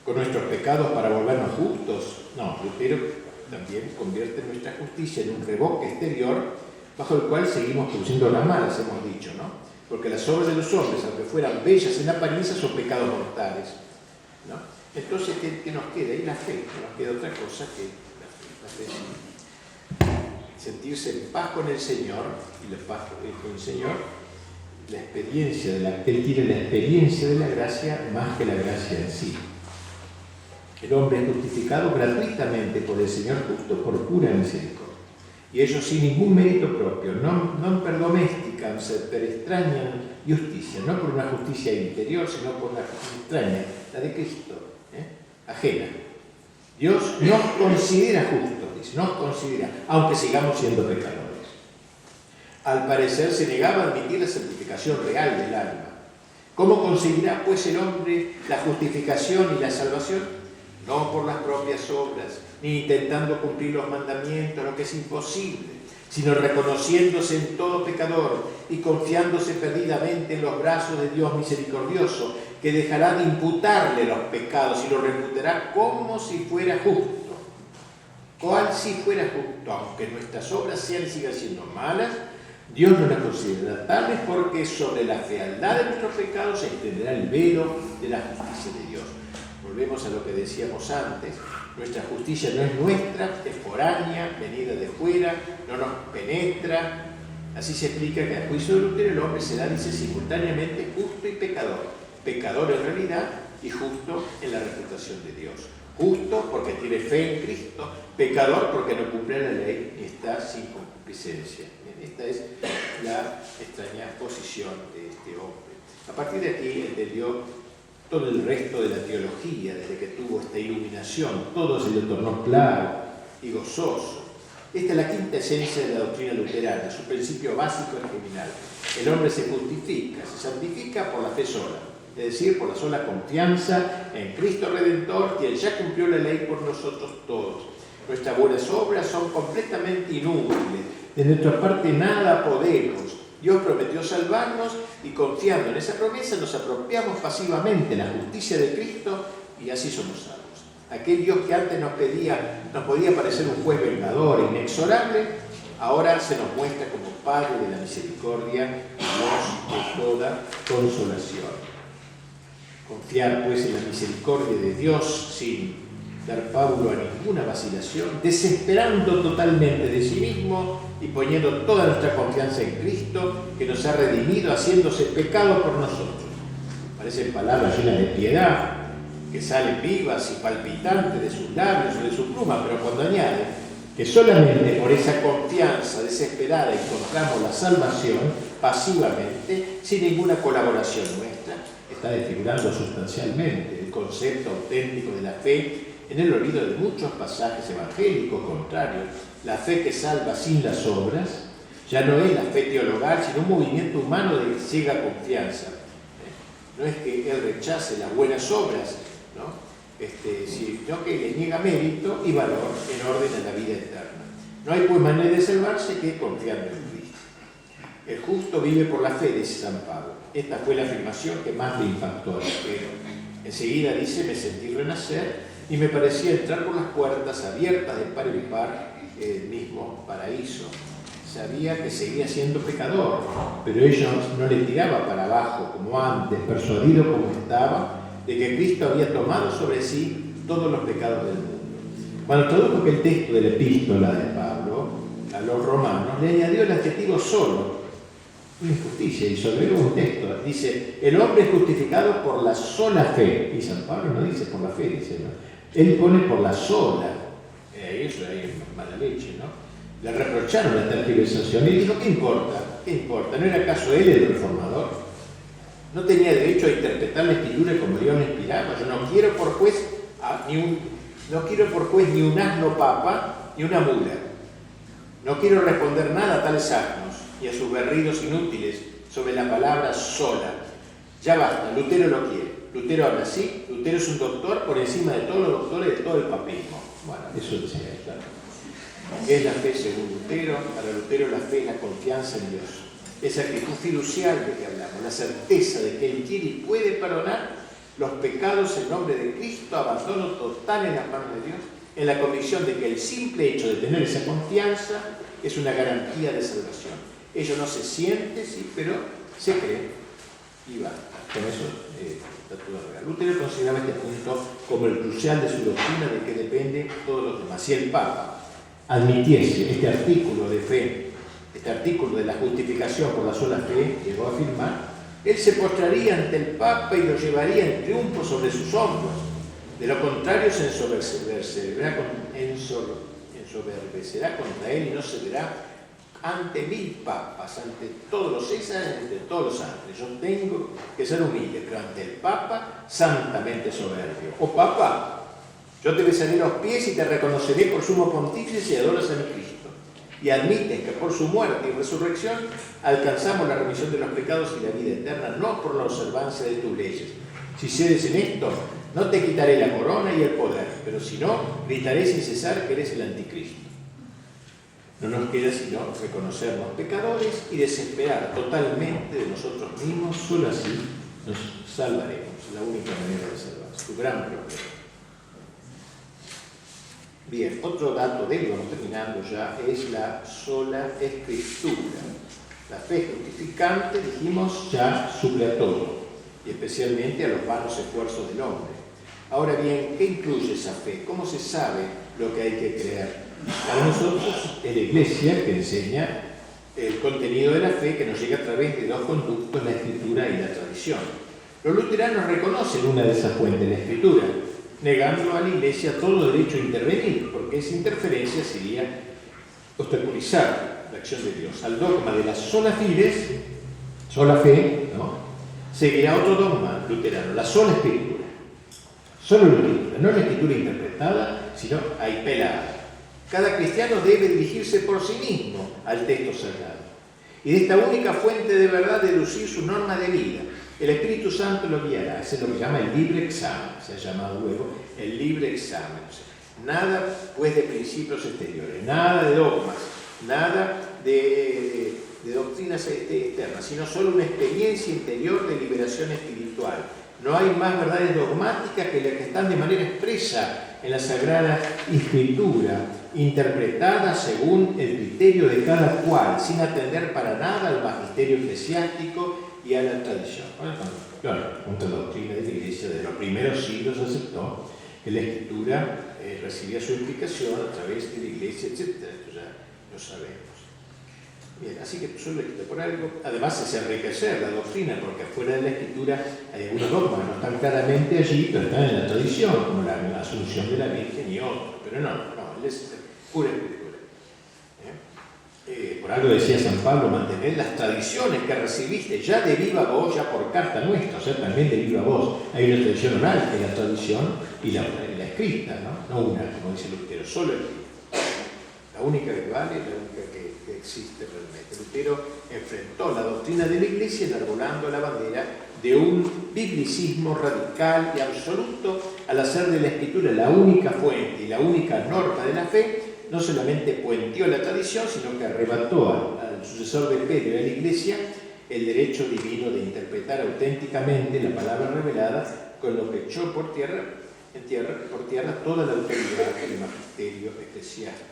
con nuestros pecados para volvernos justos? No, Lutero también convierte nuestra justicia en un revoque exterior bajo el cual seguimos produciendo las malas, hemos dicho, ¿no? Porque las obras de los hombres, aunque fueran bellas en apariencia, son pecados mortales, ¿no? Entonces, ¿qué nos queda? Ahí la fe, no nos queda otra cosa que la fe. Sentirse en paz con el Señor, y la paz con el Señor, la experiencia Él tiene la experiencia de la gracia más que la gracia en sí. El hombre es justificado gratuitamente por el Señor justo por pura misericordia. Y ellos sin ningún mérito propio, non per domesticam, per extraña justicia, no por una justicia interior, sino por una justicia extraña, la de Cristo, ajena. Dios nos considera justos, dice, nos considera, aunque sigamos siendo pecadores. Al parecer se negaba a admitir la santificación real del alma. ¿Cómo conseguirá pues el hombre la justificación y la salvación? No por las propias obras, ni intentando cumplir los mandamientos, lo que es imposible, sino reconociéndose en todo pecador y confiándose perdidamente en los brazos de Dios misericordioso, que dejará de imputarle los pecados y los reputará como si fuera justo. Cual si fuera justo, aunque nuestras obras sigan siendo malas, Dios no las considerará tales, porque sobre la fealdad de nuestros pecados se extenderá el velo de la justicia de Dios. Volvemos a lo que decíamos antes: nuestra justicia no es nuestra, es foránea, venida de fuera, no nos penetra. Así se explica que al juicio de Lutero el hombre será, dice, simultáneamente justo y pecador. Pecador en realidad y justo en la reputación de Dios. Justo porque tiene fe en Cristo, pecador porque no cumple la ley y está sin concupiscencia. Esta es la extraña posición de este hombre. A partir de aquí entendió todo el resto de la teología, desde que tuvo esta iluminación, todo se le tornó claro y gozoso. Esta es la quinta esencia de la doctrina luterana, su principio básico es criminal. El hombre se justifica, se santifica por la fe sola, es decir, por la sola confianza en Cristo Redentor, quien ya cumplió la ley por nosotros todos. Nuestras buenas obras son completamente inútiles, de nuestra parte nada podemos. Dios prometió salvarnos y confiando en esa promesa nos apropiamos pasivamente la justicia de Cristo y así somos salvos. Aquel Dios que antes nos podía parecer un juez vengador, inexorable, ahora se nos muestra como Padre de la misericordia, Dios de toda consolación. Confiar pues en la misericordia de Dios sin dar pábulo a ninguna vacilación, desesperando totalmente de sí mismo y poniendo toda nuestra confianza en Cristo, que nos ha redimido haciéndose pecado por nosotros. Parecen palabras llenas de piedad, que salen vivas y palpitantes de sus labios o de su pluma, pero cuando añade que solamente por esa confianza desesperada encontramos la salvación pasivamente, sin ninguna colaboración nuestra, está desfigurando sustancialmente el concepto auténtico de la fe en el olvido de muchos pasajes evangélicos contrarios. La fe que salva sin las obras ya no es la fe teologal, sino un movimiento humano de ciega confianza. No es que él rechace las buenas obras, sino que les niega mérito y valor en orden a la vida eterna. No hay pues manera de salvarse que confiando en Cristo. El justo vive por la fe, dice San Pablo. Esta fue la afirmación que más me impactó a Lutero. Enseguida dice: me sentí renacer y me parecía entrar por las puertas abiertas de par en par el mismo paraíso. Sabía que seguía siendo pecador, pero ello no le tiraba para abajo como antes, persuadido como estaba de que Cristo había tomado sobre sí todos los pecados del mundo. Cuando tradujo aquel texto de la epístola de Pablo a los romanos, le añadió el adjetivo solo, una injusticia, y sobre un texto dice: el hombre es justificado por la sola fe, y San Pablo no dice por la fe, dice, ¿no? Él pone por la sola. Eso ahí es mala leche, ¿no? Le reprocharon la tergiversación y dijo: ¿qué importa? ¿Qué importa? ¿No era acaso él el reformador? ¿No tenía derecho a interpretar la escritura como Dios me inspiraba? Yo no quiero por juez ni un asno papa ni una mula. No quiero responder nada a tales asnos y a sus berridos inútiles sobre la palabra sola. Ya basta, Lutero lo quiere. Lutero habla así, Lutero es un doctor por encima de todos los doctores de todo el papismo. Bueno, eso decía, claro. ¿Qué es la fe según Lutero? Para Lutero la fe es la confianza en Dios. Esa actitud fiducial de que hablamos, la certeza de que Él quiere y puede perdonar los pecados en nombre de Cristo, abandono total en las manos de Dios, en la convicción de que el simple hecho de tener esa confianza es una garantía de salvación. Ello no se siente, sí, pero se cree y basta. Con eso está todo real. Lutero consideraba este punto como el crucial de su doctrina, de que depende todos los demás. Si el Papa admitiese este artículo de fe, este artículo de la justificación por la sola fe, llegó a afirmar, él se postraría ante el Papa y lo llevaría en triunfo sobre sus hombros. De lo contrario, se ensoberbecerá contra él y no cederá ante 1000 papas, ante todos los Césares, ante todos los ángeles. Yo tengo que ser humilde, pero ante el Papa, santamente soberbio. Oh Papa, yo te besaré los pies y te reconoceré por sumo pontífice si adoras a mi Cristo. Y admites que por su muerte y resurrección alcanzamos la remisión de los pecados y la vida eterna, no por la observancia de tus leyes. Si cedes en esto, no te quitaré la corona y el poder, pero si no, gritaré sin cesar que eres el anticristo. No nos queda sino reconocernos pecadores y desesperar totalmente de nosotros mismos. Solo así nos salvaremos, la única manera de salvarse, su gran problema. Bien, otro dato de él, vamos terminando ya, es la sola escritura. La fe justificante, dijimos, ya suple a todo, y especialmente a los vanos esfuerzos del hombre. Ahora bien, ¿qué incluye esa fe? ¿Cómo se sabe lo que hay que creer? Para nosotros es la Iglesia que enseña el contenido de la fe que nos llega a través de dos conductos, la Escritura y la tradición. Los luteranos reconocen una de esas fuentes, la Escritura, negando a la Iglesia todo derecho a intervenir, porque esa interferencia sería obstaculizar la acción de Dios. Al dogma de la sola fides, sola fe, ¿no?, seguirá otro dogma luterano, la sola Escritura. Solo la Escritura, no la Escritura interpretada, sino ahí pelada. Cada cristiano debe dirigirse por sí mismo al texto sagrado y de esta única fuente de verdad deducir su norma de vida. El Espíritu Santo lo guiará, es lo que llama el libre examen, se ha llamado luego el libre examen. O sea, nada pues de principios exteriores, nada de dogmas, nada de doctrinas eternas, sino solo una experiencia interior de liberación espiritual. No hay más verdades dogmáticas que las que están de manera expresa en la Sagrada Escritura, interpretadas según el criterio de cada cual, sin atender para nada al magisterio eclesiástico y a la tradición. Claro, una doctrina de la Iglesia de los primeros siglos aceptó que la Escritura recibía su explicación a través de la Iglesia, etc. Esto ya lo sabemos. Bien, así que solo por algo, además es enriquecer la doctrina, porque fuera de la Escritura hay algunos dogmas que no están claramente allí, pero están en la tradición, como la Asunción de la Virgen y otros, pero no, es pura Escritura. Por algo decía San Pablo, mantener las tradiciones que recibiste ya de viva voz, ya por carta nuestra, o sea, también de viva voz. Hay una tradición oral, que es la tradición, y la escrita, ¿no? No una, como dice Lutero, solo escrita. La única que vale, la única que existe realmente. Lutero enfrentó la doctrina de la Iglesia enarbolando la bandera de un biblicismo radical y absoluto al hacer de la Escritura la única fuente y la única norma de la fe. No solamente puenteó la tradición, sino que arrebató al sucesor de Pedro y a la Iglesia el derecho divino de interpretar auténticamente la palabra revelada, con lo que echó por tierra toda la autoridad del magisterio eclesiástico.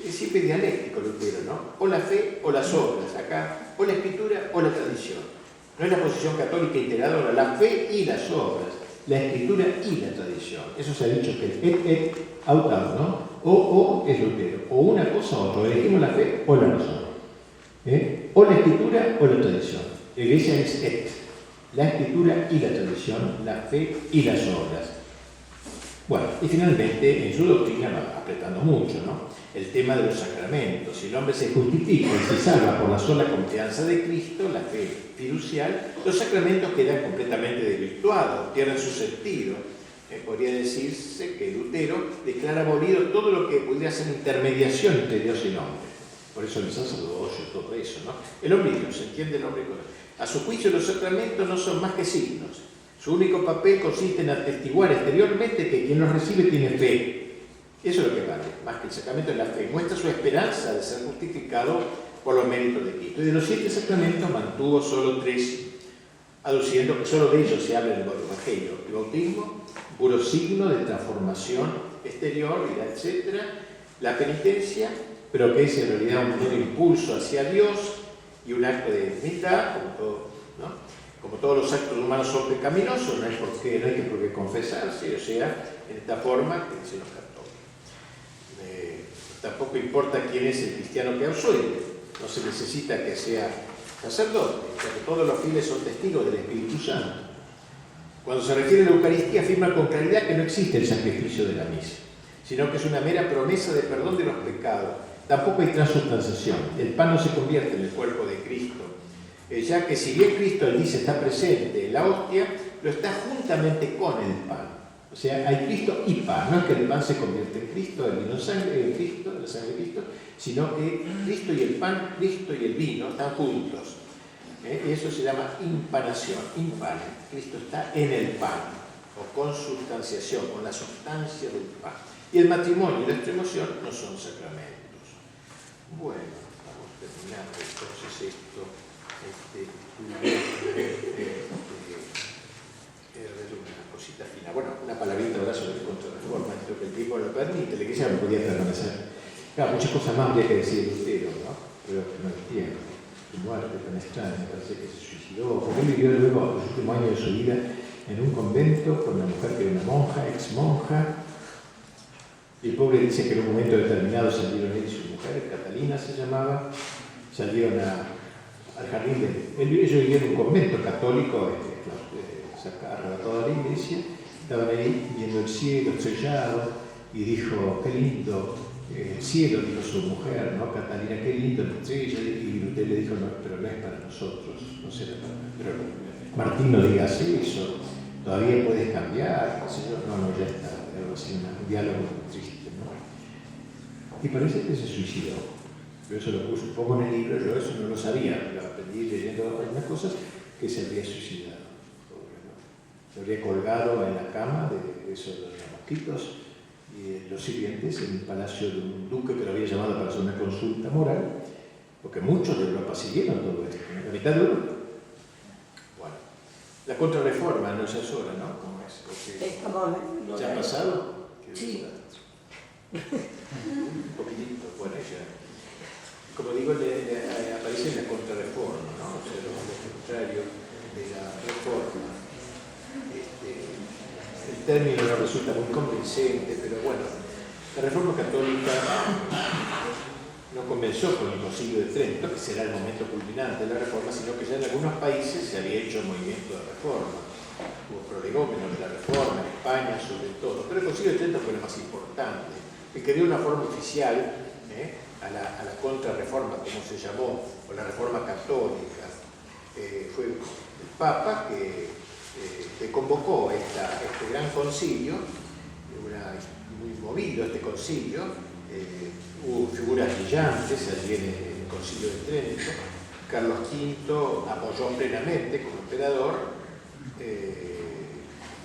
Es siempre dialéctico Lutero, ¿no? O la fe o las obras, acá, o la Escritura o la tradición. No es la posición católica integradora, la fe y las obras, la Escritura y la tradición. Eso se ha dicho que es autado, ¿no? O es Lutero, o una cosa o otra, elegimos la fe o la razón, o la Escritura o la tradición. La Iglesia es la Escritura y la tradición, la fe y las obras. Bueno, y finalmente en su doctrina va apretando mucho, ¿no? El tema de los sacramentos. Si el hombre se justifica y se salva por la sola confianza de Cristo, la fe fiducial, los sacramentos quedan completamente desvirtuados, pierden su sentido. Podría decirse que Lutero declara abolido todo lo que pudiera ser intermediación entre Dios y el hombre. Por eso el sacerdocio, todo eso, ¿no? El hombre y Dios, ¿se entiende el hombre y Dios? A su juicio los sacramentos no son más que signos. Su único papel consiste en atestiguar exteriormente que quien los recibe tiene fe. Eso es lo que vale, más que el sacramento de la fe. Muestra su esperanza de ser justificado por los méritos de Cristo. Y de los 7 sacramentos mantuvo solo 3, aduciendo que solo de ellos se habla en el Evangelio. El bautismo, puro signo de transformación exterior, vida, etc. La penitencia, pero que es en realidad un mero impulso hacia Dios y un acto de humildad, como todo, ¿no? Como todos los actos humanos son pecaminosos, no hay por qué confesarse, o sea, en esta forma que dicen los católicos. Tampoco importa quién es el cristiano que absuelve, no se necesita que sea sacerdote, ya que todos los fieles son testigos del Espíritu Santo. Cuando se refiere a la Eucaristía, afirma con claridad que no existe el sacrificio de la misa, sino que es una mera promesa de perdón de los pecados. Tampoco hay transubstanciación, el pan no se convierte en el cuerpo de Cristo, ya que si bien Cristo allí se está presente en la hostia, lo está juntamente con el pan. O sea, hay Cristo y pan. No es que el pan se convierte en Cristo, el vino en sangre de Cristo, la sangre de Cristo, sino que Cristo y el pan, Cristo y el vino están juntos. Y eso se llama impanación, impane. Cristo está en el pan, o consubstanciación, con la sustancia del pan. Y el matrimonio y la extremoción no son sacramentos. Bueno, vamos terminando entonces esto. una cosita fina. Bueno, una palabrita ahora sobre el Contrarreforma, creo que el tiempo lo permite, la Iglesia no podía permanecer. Claro, muchas cosas más habría que decir de Lutero, ¿no? Pero no el tiempo. Su muerte tan extraña, parece que se suicidó, porque él vivió luego los últimos años de su vida en un convento con una mujer que era una monja, ex monja. Y el pobre dice que en un momento determinado salieron él y su mujer, Catalina se llamaba, salieron al jardín de... Ellos vivían en un convento católico, arrebatado de la iglesia, estaban ahí viendo el cielo estrellado y dijo, qué lindo el cielo, dijo su mujer, ¿no? Catalina, qué lindo la estrella, y Lutero le dijo, no, pero no es para nosotros, no será para nosotros. Pero Martín, no digas eso, todavía puedes cambiar, no, ya está, algo así, un diálogo triste, ¿no? Y parece que se suicidó. Yo eso lo puse un poco en el libro, yo eso no lo sabía, lo aprendí leyendo algunas cosas, que se había suicidado. Se habría colgado en la cama de esos de los mosquitos y los sirvientes en el palacio de un duque que lo había llamado para hacer una consulta moral, porque muchos de Europa siguieron todo esto, la mitad de Europa. Bueno, la Contrarreforma no es hora, ¿no? ¿Cómo es? Porque ¿ya ha pasado? Sí. Un poquitito, bueno, ya. Como digo, aparece en la Contrarreforma, ¿no? O sea, lo contrario de la reforma. El término no resulta muy convincente, pero bueno, la Reforma Católica no comenzó con el Concilio de Trento, que será el momento culminante de la Reforma, sino que ya en algunos países se había hecho un movimiento de reforma. Hubo prolegómenos de la Reforma, en España sobre todo, pero el Concilio de Trento fue lo más importante, el que dio una forma oficial a la Contrarreforma, como se llamó, o la Reforma Católica. Fue el Papa que convocó este gran concilio, muy movido este concilio, hubo figuras brillantes allí en el Concilio de Trento. Carlos V apoyó plenamente como emperador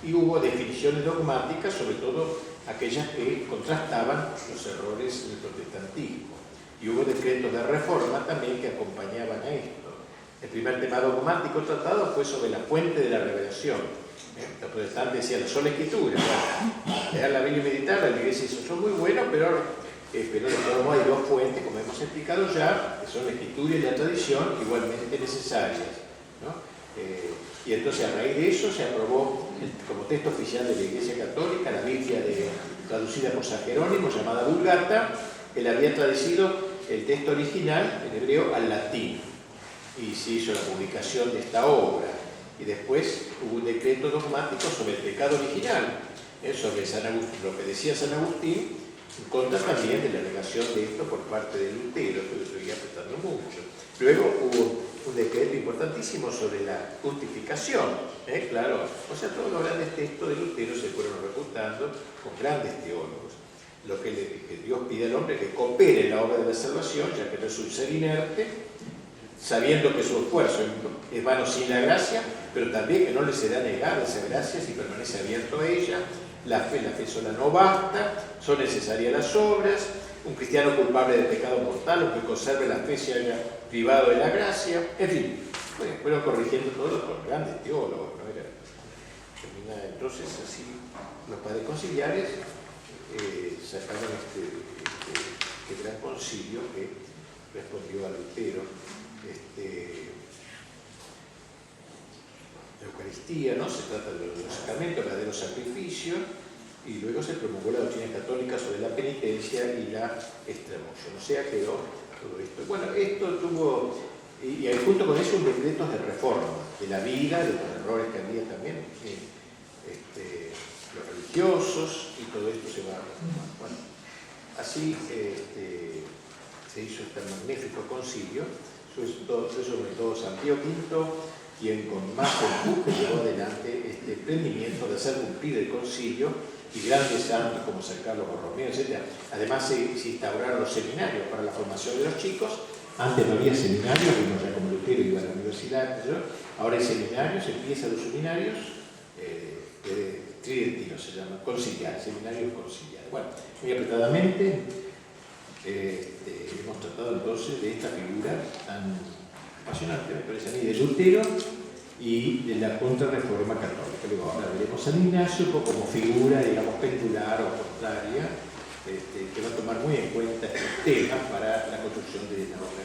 y hubo definiciones dogmáticas, sobre todo aquellas que contrastaban los errores del protestantismo. Y hubo decretos de reforma también que acompañaban a esto. El primer tema dogmático tratado fue sobre la fuente de la revelación. Los protestantes decían la sola escritura. Leer la Biblia y meditarla, la iglesia dice, son muy buenos, pero de todo modo hay dos fuentes, como hemos explicado ya, que son la escritura y la tradición, igualmente necesarias, ¿no? Y entonces a raíz de eso se aprobó como texto oficial de la Iglesia Católica la Biblia traducida por San Jerónimo, llamada Vulgata. Él había traducido el texto original en hebreo al latín y se hizo la publicación de esta obra. Y después hubo un decreto dogmático sobre el pecado original, sobre San Agustín, lo que decía San Agustín, en contra también de la negación de esto por parte de Lutero, que lo seguía apretando mucho. Luego hubo un decreto importantísimo sobre la justificación, claro, o sea, todos los grandes textos de Lutero se fueron refutando con grandes teólogos. Lo que Dios pide al hombre es que coopere en la obra de la salvación, ya que no es un ser inerte, sabiendo que su esfuerzo es vano sin la gracia, pero también que no le será negada esa gracia si permanece abierto a ella. La fe sola no basta, son necesarias las obras. Un cristiano culpable de pecado mortal o que conserve la fe se haya privado de la gracia. En fin, fueron corrigiendo todo con grandes teólogos, ¿no? Entonces, así, los padres conciliares sacaron este gran concilio que respondió a Lutero. La Eucaristía, ¿no? Se trata de los sacramentos, verdadero sacrificio, y luego se promulgó la doctrina católica sobre la penitencia y la extremaunción. O sea, quedó todo esto. Bueno, esto tuvo, y junto con eso, un decreto de reforma de la vida, de los errores que había también, los religiosos, y todo esto se va a reformar. Bueno, así se hizo este magnífico concilio. Fue sobre todo San Pío V quien con más empuje llevó adelante este emprendimiento de hacer cumplir el concilio, y grandes santos como San Carlos Borromeo, etc. Además se instauraron los seminarios para la formación de los chicos. Antes no había seminarios, vimos ya como Lutero iba a la universidad, ahora hay seminarios, empiezan los seminarios tridentinos, se llaman, conciliares, seminarios conciliares. Bueno, muy apretadamente hemos tratado entonces de esta figura tan apasionante, me parece a mí, de Lutero y de la Contrarreforma Católica. Luego ahora veremos a San Ignacio como figura, digamos, pendular o contraria, que va a tomar muy en cuenta estos temas para la construcción de la obra.